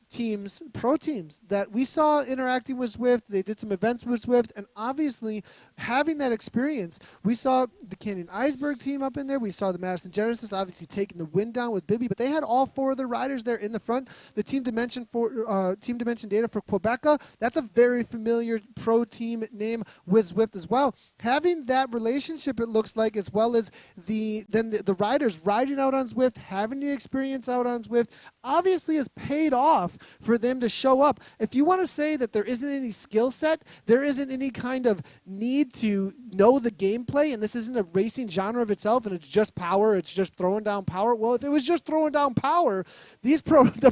teams, pro teams, that we saw interacting with Zwift. They did some events with Zwift, and obviously having that experience. We saw the Canyon Iceberg team up in there. We saw the Madison Genesis obviously taking the win down with Bibby, but they had all 4 of their riders there in the front. The Team Dimension data for Quebeca, that's a very familiar pro team name with Zwift as well. Having that relationship, it looks like, as well as the riders riding out on Zwift, having the experience out on Zwift, obviously has paid off for them to show up. If you want to say that there isn't any skill set, there isn't any kind of need to know the gameplay, and this isn't a racing genre of itself, and it's just power, it's just throwing down power. Well, if it was just throwing down power, the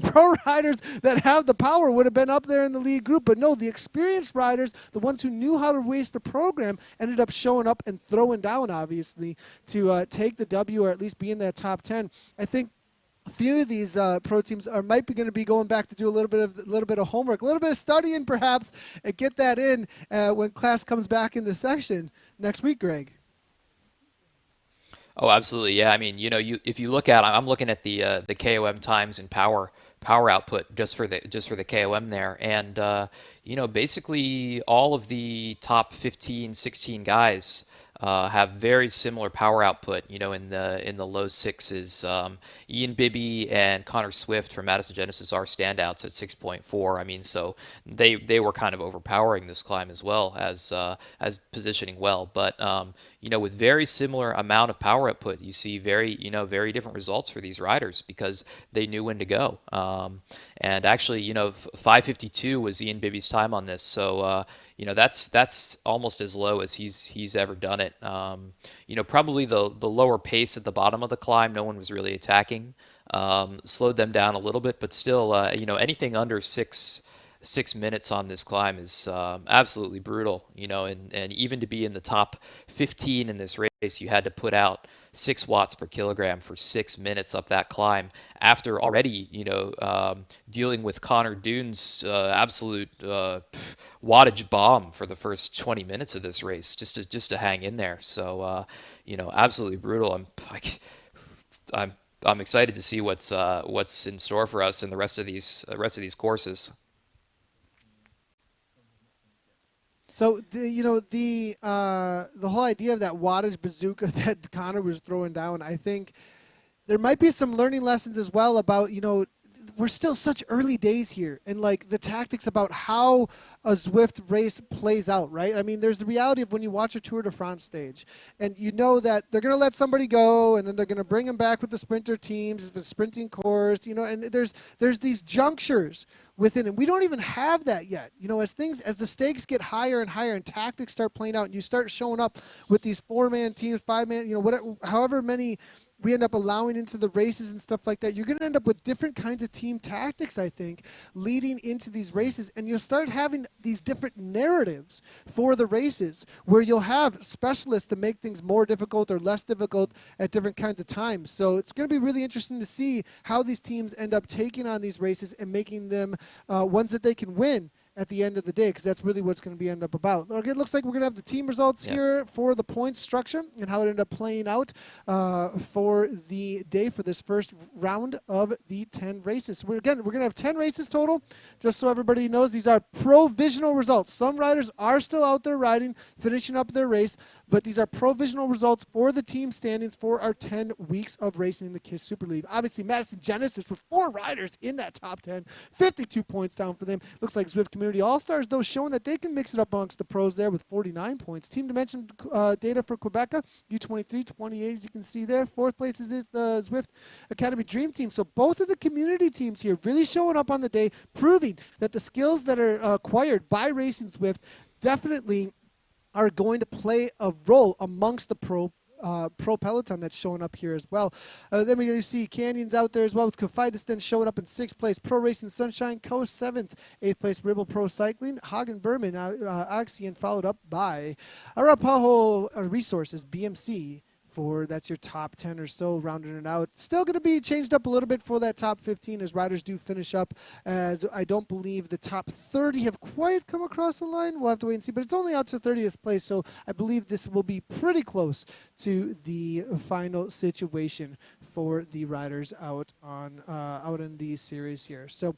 pro riders that have the power would have been up there in the lead group. But no, the experienced riders, the ones who knew how to race the program, ended up showing up and throwing down, obviously, to take the W, or at least be in that top 10. I think a few of these pro teams might be going to be going back to do a little bit of homework, a little bit of studying, perhaps, and get that in when class comes back in the section next week, Greg. Oh, absolutely. Yeah. I mean, if you look at, I'm looking at the KOM times and power output just for the KOM there, and basically all of the top 15, 16 guys have very similar power output, in the low 6s. Ian Bibby and Connor Swift from Madison Genesis are standouts at 6.4. I mean, so they were kind of overpowering this climb as well as positioning well. But with very similar amount of power output, you see very different results for these riders because they knew when to go. And actually, 5:52 was Ian Bibby's time on this, so. That's almost as low as he's ever done it. Probably the lower pace at the bottom of the climb, no one was really attacking. Slowed them down a little bit, but still, anything under six minutes on this climb is absolutely brutal. And even to be in the top 15 in this race, you had to put out 6 watts per kilogram for 6 minutes up that climb after already, dealing with Connor Dune's absolute wattage bomb for the first 20 minutes of this race just to hang in there. So, absolutely brutal. I'm I'm excited to see what's in store for us in the rest of these courses. So the whole idea of that wattage bazooka that Connor was throwing down, I think there might be some learning lessons as well about, we're still such early days here, and like the tactics about how a Zwift race plays out, right? I mean, there's the reality of when you watch a Tour de France stage, and you know that they're going to let somebody go, and then they're going to bring them back with the sprinter teams, the sprinting course, and there's these junctures within it. We don't even have that yet. As the stakes get higher and higher, and tactics start playing out, and you start showing up with these 4-man teams, 5-man, whatever, however many we end up allowing into the races and stuff like that, you're going to end up with different kinds of team tactics, I think, leading into these races. And you'll start having these different narratives for the races where you'll have specialists to make things more difficult or less difficult at different kinds of times. So it's going to be really interesting to see how these teams end up taking on these races and making them ones that they can win at the end of the day, because that's really what's going to be end up about. Okay, it looks like we're going to have the team results here for the points structure and how it ended up playing out for the day for this first round of the 10 races. So we're going to have 10 races total. Just so everybody knows, these are provisional results. Some riders are still out there riding, finishing up their race, but these are provisional results for the team standings for our 10 weeks of racing in the KISS Super League. Obviously, Madison Genesis with 4 riders in that top 10, 52 points down for them. Looks like Zwift Community All-Stars, though, showing that they can mix it up amongst the pros there with 49 points. Team Dimension data for Quebeca, U23, 28, as you can see there. 4th place is the Zwift Academy Dream Team. So both of the community teams here really showing up on the day, proving that the skills that are acquired by racing Zwift definitely are going to play a role amongst the pro peloton that's showing up here as well. Then we see Canyons out there as well with Confidus then showing up in 6th place. Pro Racing Sunshine Coast 7th. 8th place Ribble Pro Cycling. Hagen Berman, Axion followed up by Arapaho Resources, BMC. That's your top 10 or so, rounding it out. Still going to be changed up a little bit for that top 15 as riders do finish up, as I don't believe the top 30 have quite come across the line. We'll have to wait and see, but it's only out to 30th place, so I believe this will be pretty close to the final situation for the riders out in the series here. So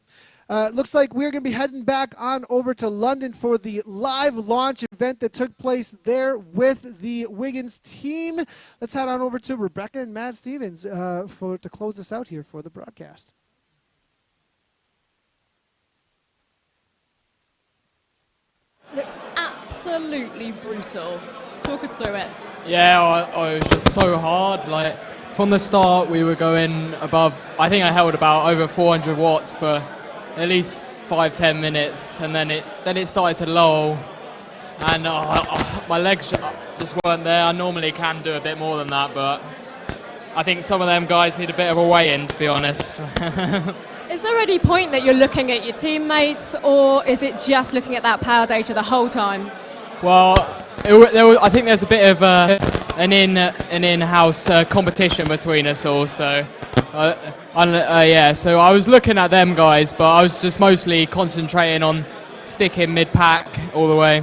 looks like we're going to be heading back on over to London for the live launch event that took place there with the Wiggins team. Let's head on over to Rebecca and Matt Stevens to close us out here for the broadcast. Looks absolutely brutal. Talk us through it. Yeah, it was just so hard. Like from the start, we were going above. I think I held about over 400 watts for at least 5-10 minutes, and then it started to lull, and my legs just weren't there. I normally can do a bit more than that, but I think some of them guys need a bit of a weigh-in, to be honest. Is there any point that you're looking at your teammates, or is it just looking at that power data the whole time? Well, I think there's a bit of an in-house competition between us all, so so I was looking at them guys, but I was just mostly concentrating on sticking mid-pack all the way.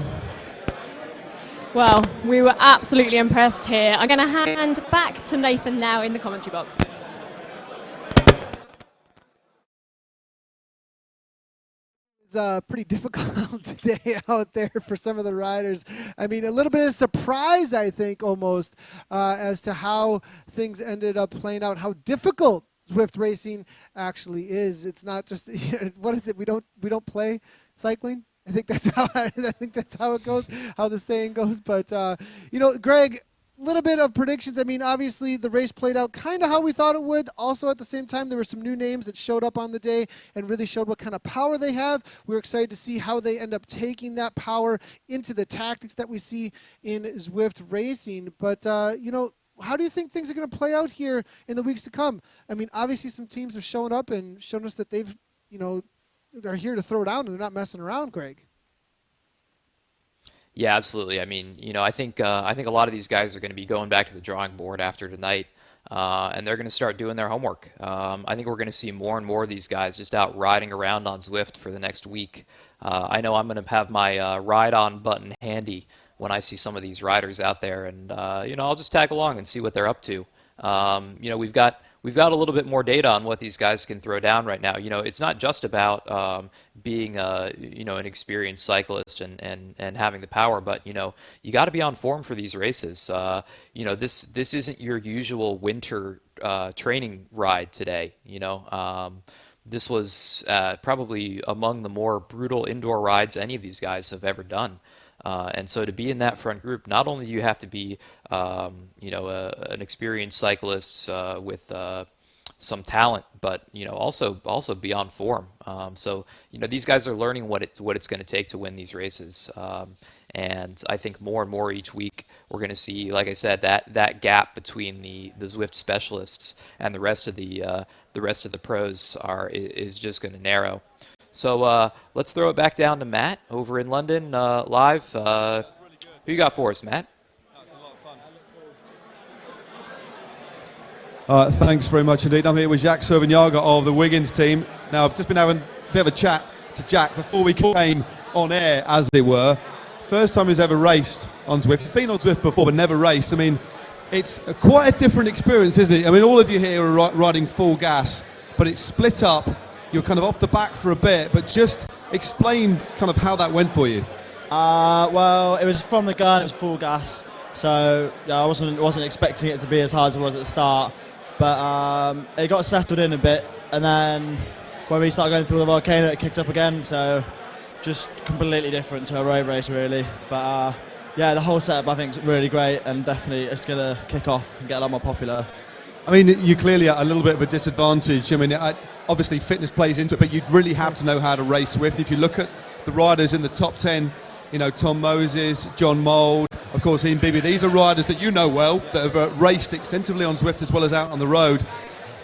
Well, we were absolutely impressed here. I'm going to hand back to Nathan now in the commentary box. It's pretty difficult day out there for some of the riders. I mean, a little bit of surprise, I think, almost, as to how things ended up playing out, how difficult Zwift racing actually is. It's not just what is it? We don't play cycling. I think that's how it goes, how the saying goes. But Greg, a little bit of predictions. I mean, obviously the race played out kind of how we thought it would. Also, at the same time, there were some new names that showed up on the day and really showed what kind of power they have. We're excited to see how they end up taking that power into the tactics that we see in Zwift racing. But how do you think things are going to play out here in the weeks to come? I mean, obviously some teams have shown up and shown us that they've, are here to throw down and they're not messing around, Greg. Yeah, absolutely. I mean, I think a lot of these guys are going to be going back to the drawing board after tonight, and they're going to start doing their homework. I think we're going to see more and more of these guys just out riding around on Zwift for the next week. I know I'm going to have my ride-on button handy when I see some of these riders out there, and I'll just tag along and see what they're up to. We've got we've got a little bit more data on what these guys can throw down right now. You know, it's not just about being you know, an experienced cyclist and having the power, but you know, you got to be on form for these races. You know, this isn't your usual winter training ride today. You know, this was probably among the more brutal indoor rides any of these guys have ever done. And so to be in that front group, not only do you have to be, you know, an experienced cyclist with some talent, but you know, also be on form. So you know, these guys are learning what it's going to take to win these races. And I think more and more each week we're going to see, like I said, that gap between the Zwift specialists and the rest of the pros is just going to narrow. So let's throw it back down to Matt over in London live. Who you got for us, Matt? Thanks very much indeed. I'm here with Jacques Sauvignarga of the Wiggins team. Now, I've just been having a bit of a chat to Jack before we came on air, as it were. First time he's ever raced on Zwift. He's been on Zwift before, but never raced. I mean, it's quite a different experience, isn't it? I mean, all of you here are riding full gas, but it's split up. You're kind of off the back for a bit, but just explain kind of how that went for you. Well, it was from the gun, it was full gas, so I wasn't expecting it to be as hard as it was at the start, but it got settled in a bit, and then when we started going through the volcano, it kicked up again, so just completely different to a road race, really. But yeah, the whole setup I think is really great, and definitely it's going to kick off and get a lot more popular. I mean, you clearly are a little bit of a disadvantage. I mean, obviously fitness plays into it, but you'd really have to know how to race Zwift. If you look at the riders in the top 10, you know, Tom Moses, John Mould, of course, Ian Bibby, these are riders that you know well, that have raced extensively on Zwift as well as out on the road.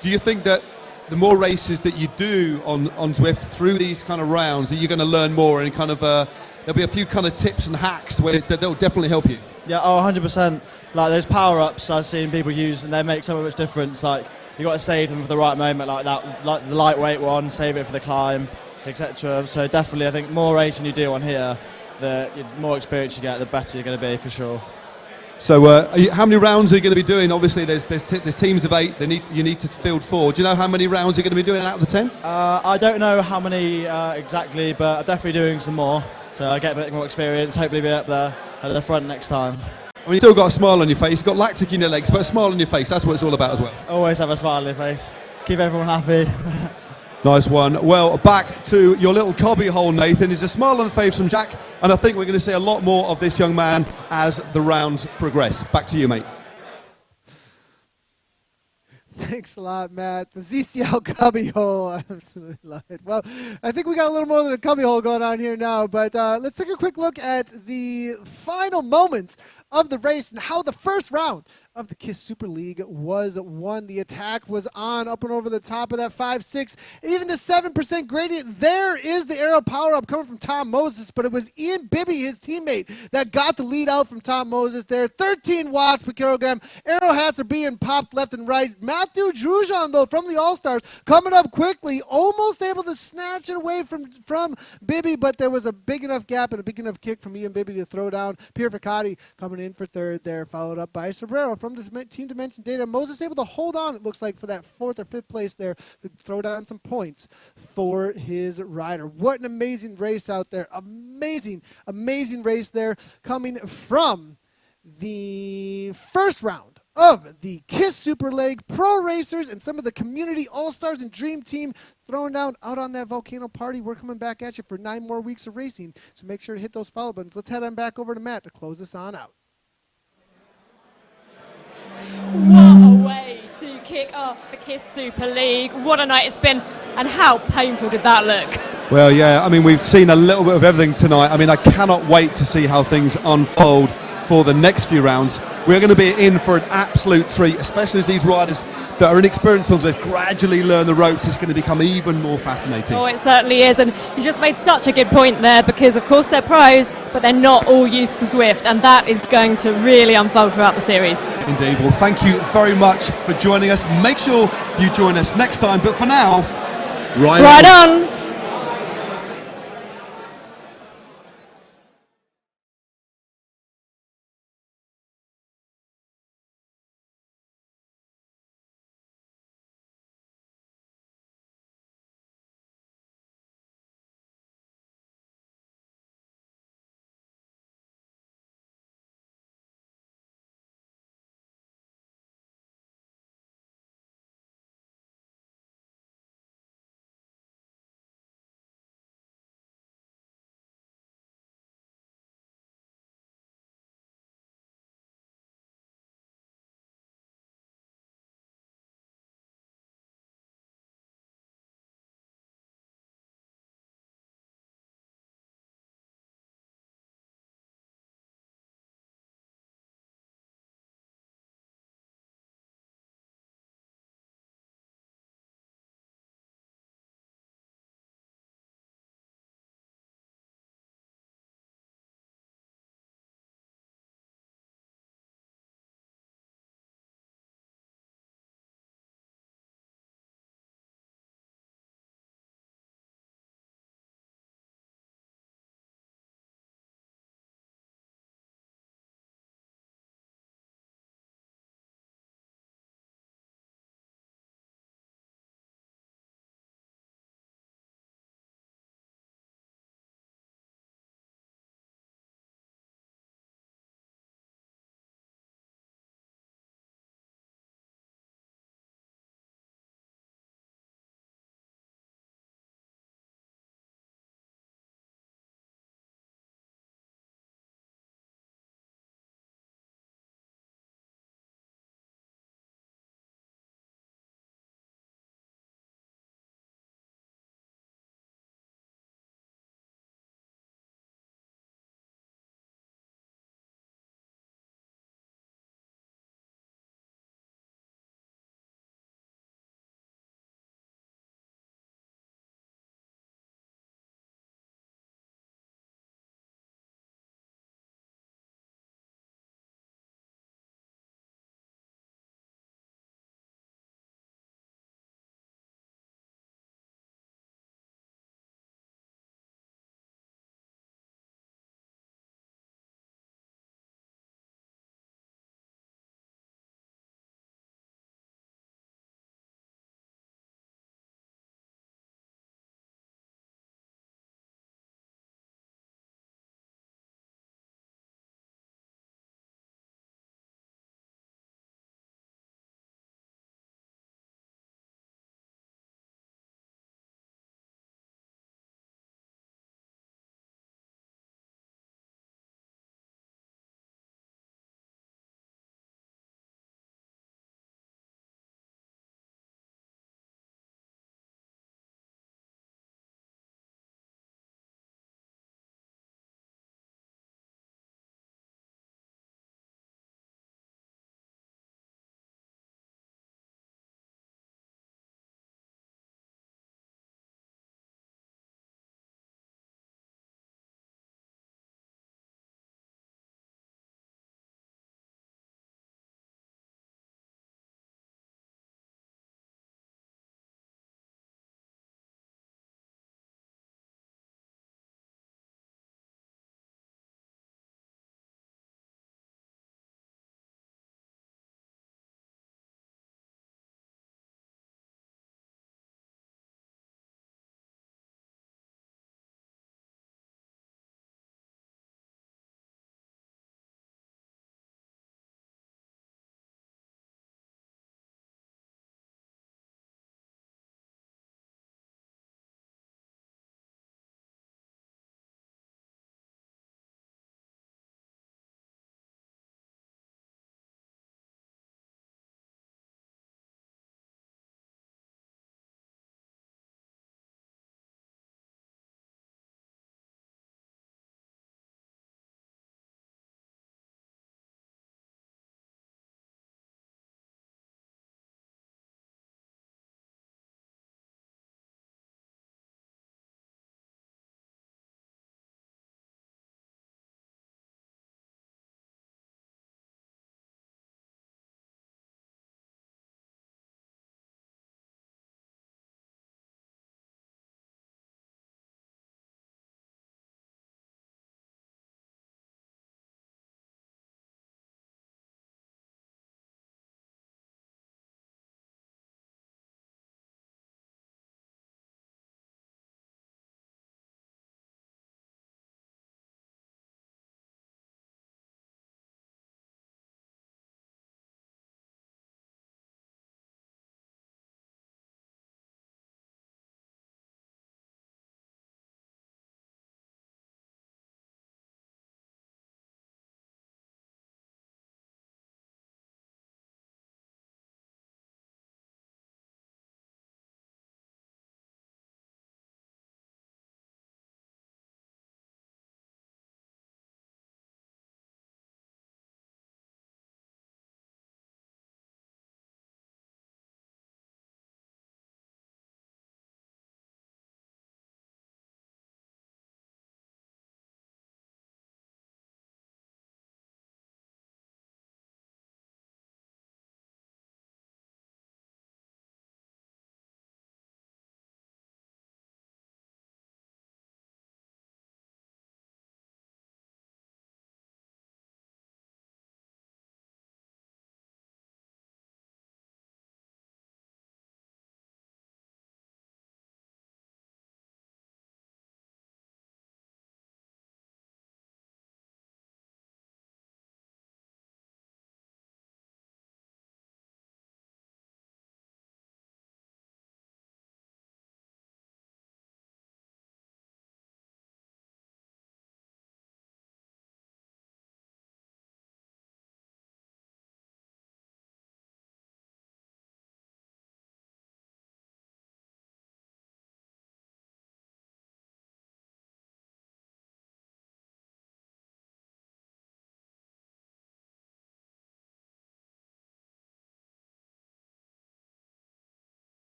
Do you think that the more races that you do on Zwift through these kind of rounds, that you're going to learn more and kind of there'll be a few kind of tips and hacks that'll definily help you? Yeah, 100%. Like those power-ups I've seen people use, and they make so much difference. Like you got to save them for the right moment, like that, like the lightweight one, save it for the climb, etc. So definitely, I think more racing you do on here, the more experience you get, the better you're going to be for sure. So how many rounds are you going to be doing? Obviously, there's teams of 8. You need to field 4. Do you know how many rounds you're going to be doing out of the 10? I don't know how many exactly, but I'm definitely doing some more. So I get a bit more experience. Hopefully, be up there at the front next time. I mean, you've still got a smile on your face. You've got lactic in your legs, but a smile on your face. That's what it's all about as well. Always have a smile on your face. Keep everyone happy. Nice one. Well, back to your little cubby hole, Nathan. There's a smile on the face from Jack, and I think we're going to see a lot more of this young man as the rounds progress. Back to you, mate. Thanks a lot, Matt. The ZCL cubby hole, I absolutely love it. Well, I think we got a little more than a cubby hole going on here now, but let's take a quick look at the final moments of the race and how the first round of the KISS Super League was won. The attack was on up and over the top of that 5-6, even the 7% gradient. There is the aero power-up coming from Tom Moses, but it was Ian Bibby, his teammate, that got the lead out from Tom Moses there. 13 watts per kilogram. Aero hats are being popped left and right. Matthew Drujan, though, from the All-Stars, coming up quickly, almost able to snatch it away from Bibby, but there was a big enough gap and a big enough kick from Ian Bibby to throw down. Pierre Ficati coming in for third there, followed up by Sobrero from the Team Dimension data. Moses able to hold on, it looks like, for that 4th or 5th place there to throw down some points for his rider. What an amazing race out there. Amazing, amazing race there coming from the first round of the KISS Super League. Pro racers and some of the community all-stars and dream team throwing down out on that volcano party. We're coming back at you for 9 more weeks of racing, so make sure to hit those follow buttons. Let's head on back over to Matt to close this on out. What a way to kick off the KISS Super League. What a night it's been, and how painful did that look? Well, yeah, I mean, we've seen a little bit of everything tonight. I mean, I cannot wait to see how things unfold for the next few rounds. We're going to be in for an absolute treat, especially as these riders that are inexperienced ones that gradually learn the ropes. It's going to become even more fascinating. Oh, it certainly is, and you just made such a good point there, because of course they're pros, but they're not all used to Zwift, and that is going to really unfold throughout the series. Indeed. Well, thank you very much for joining us. Make sure you join us next time, but for now, ride on.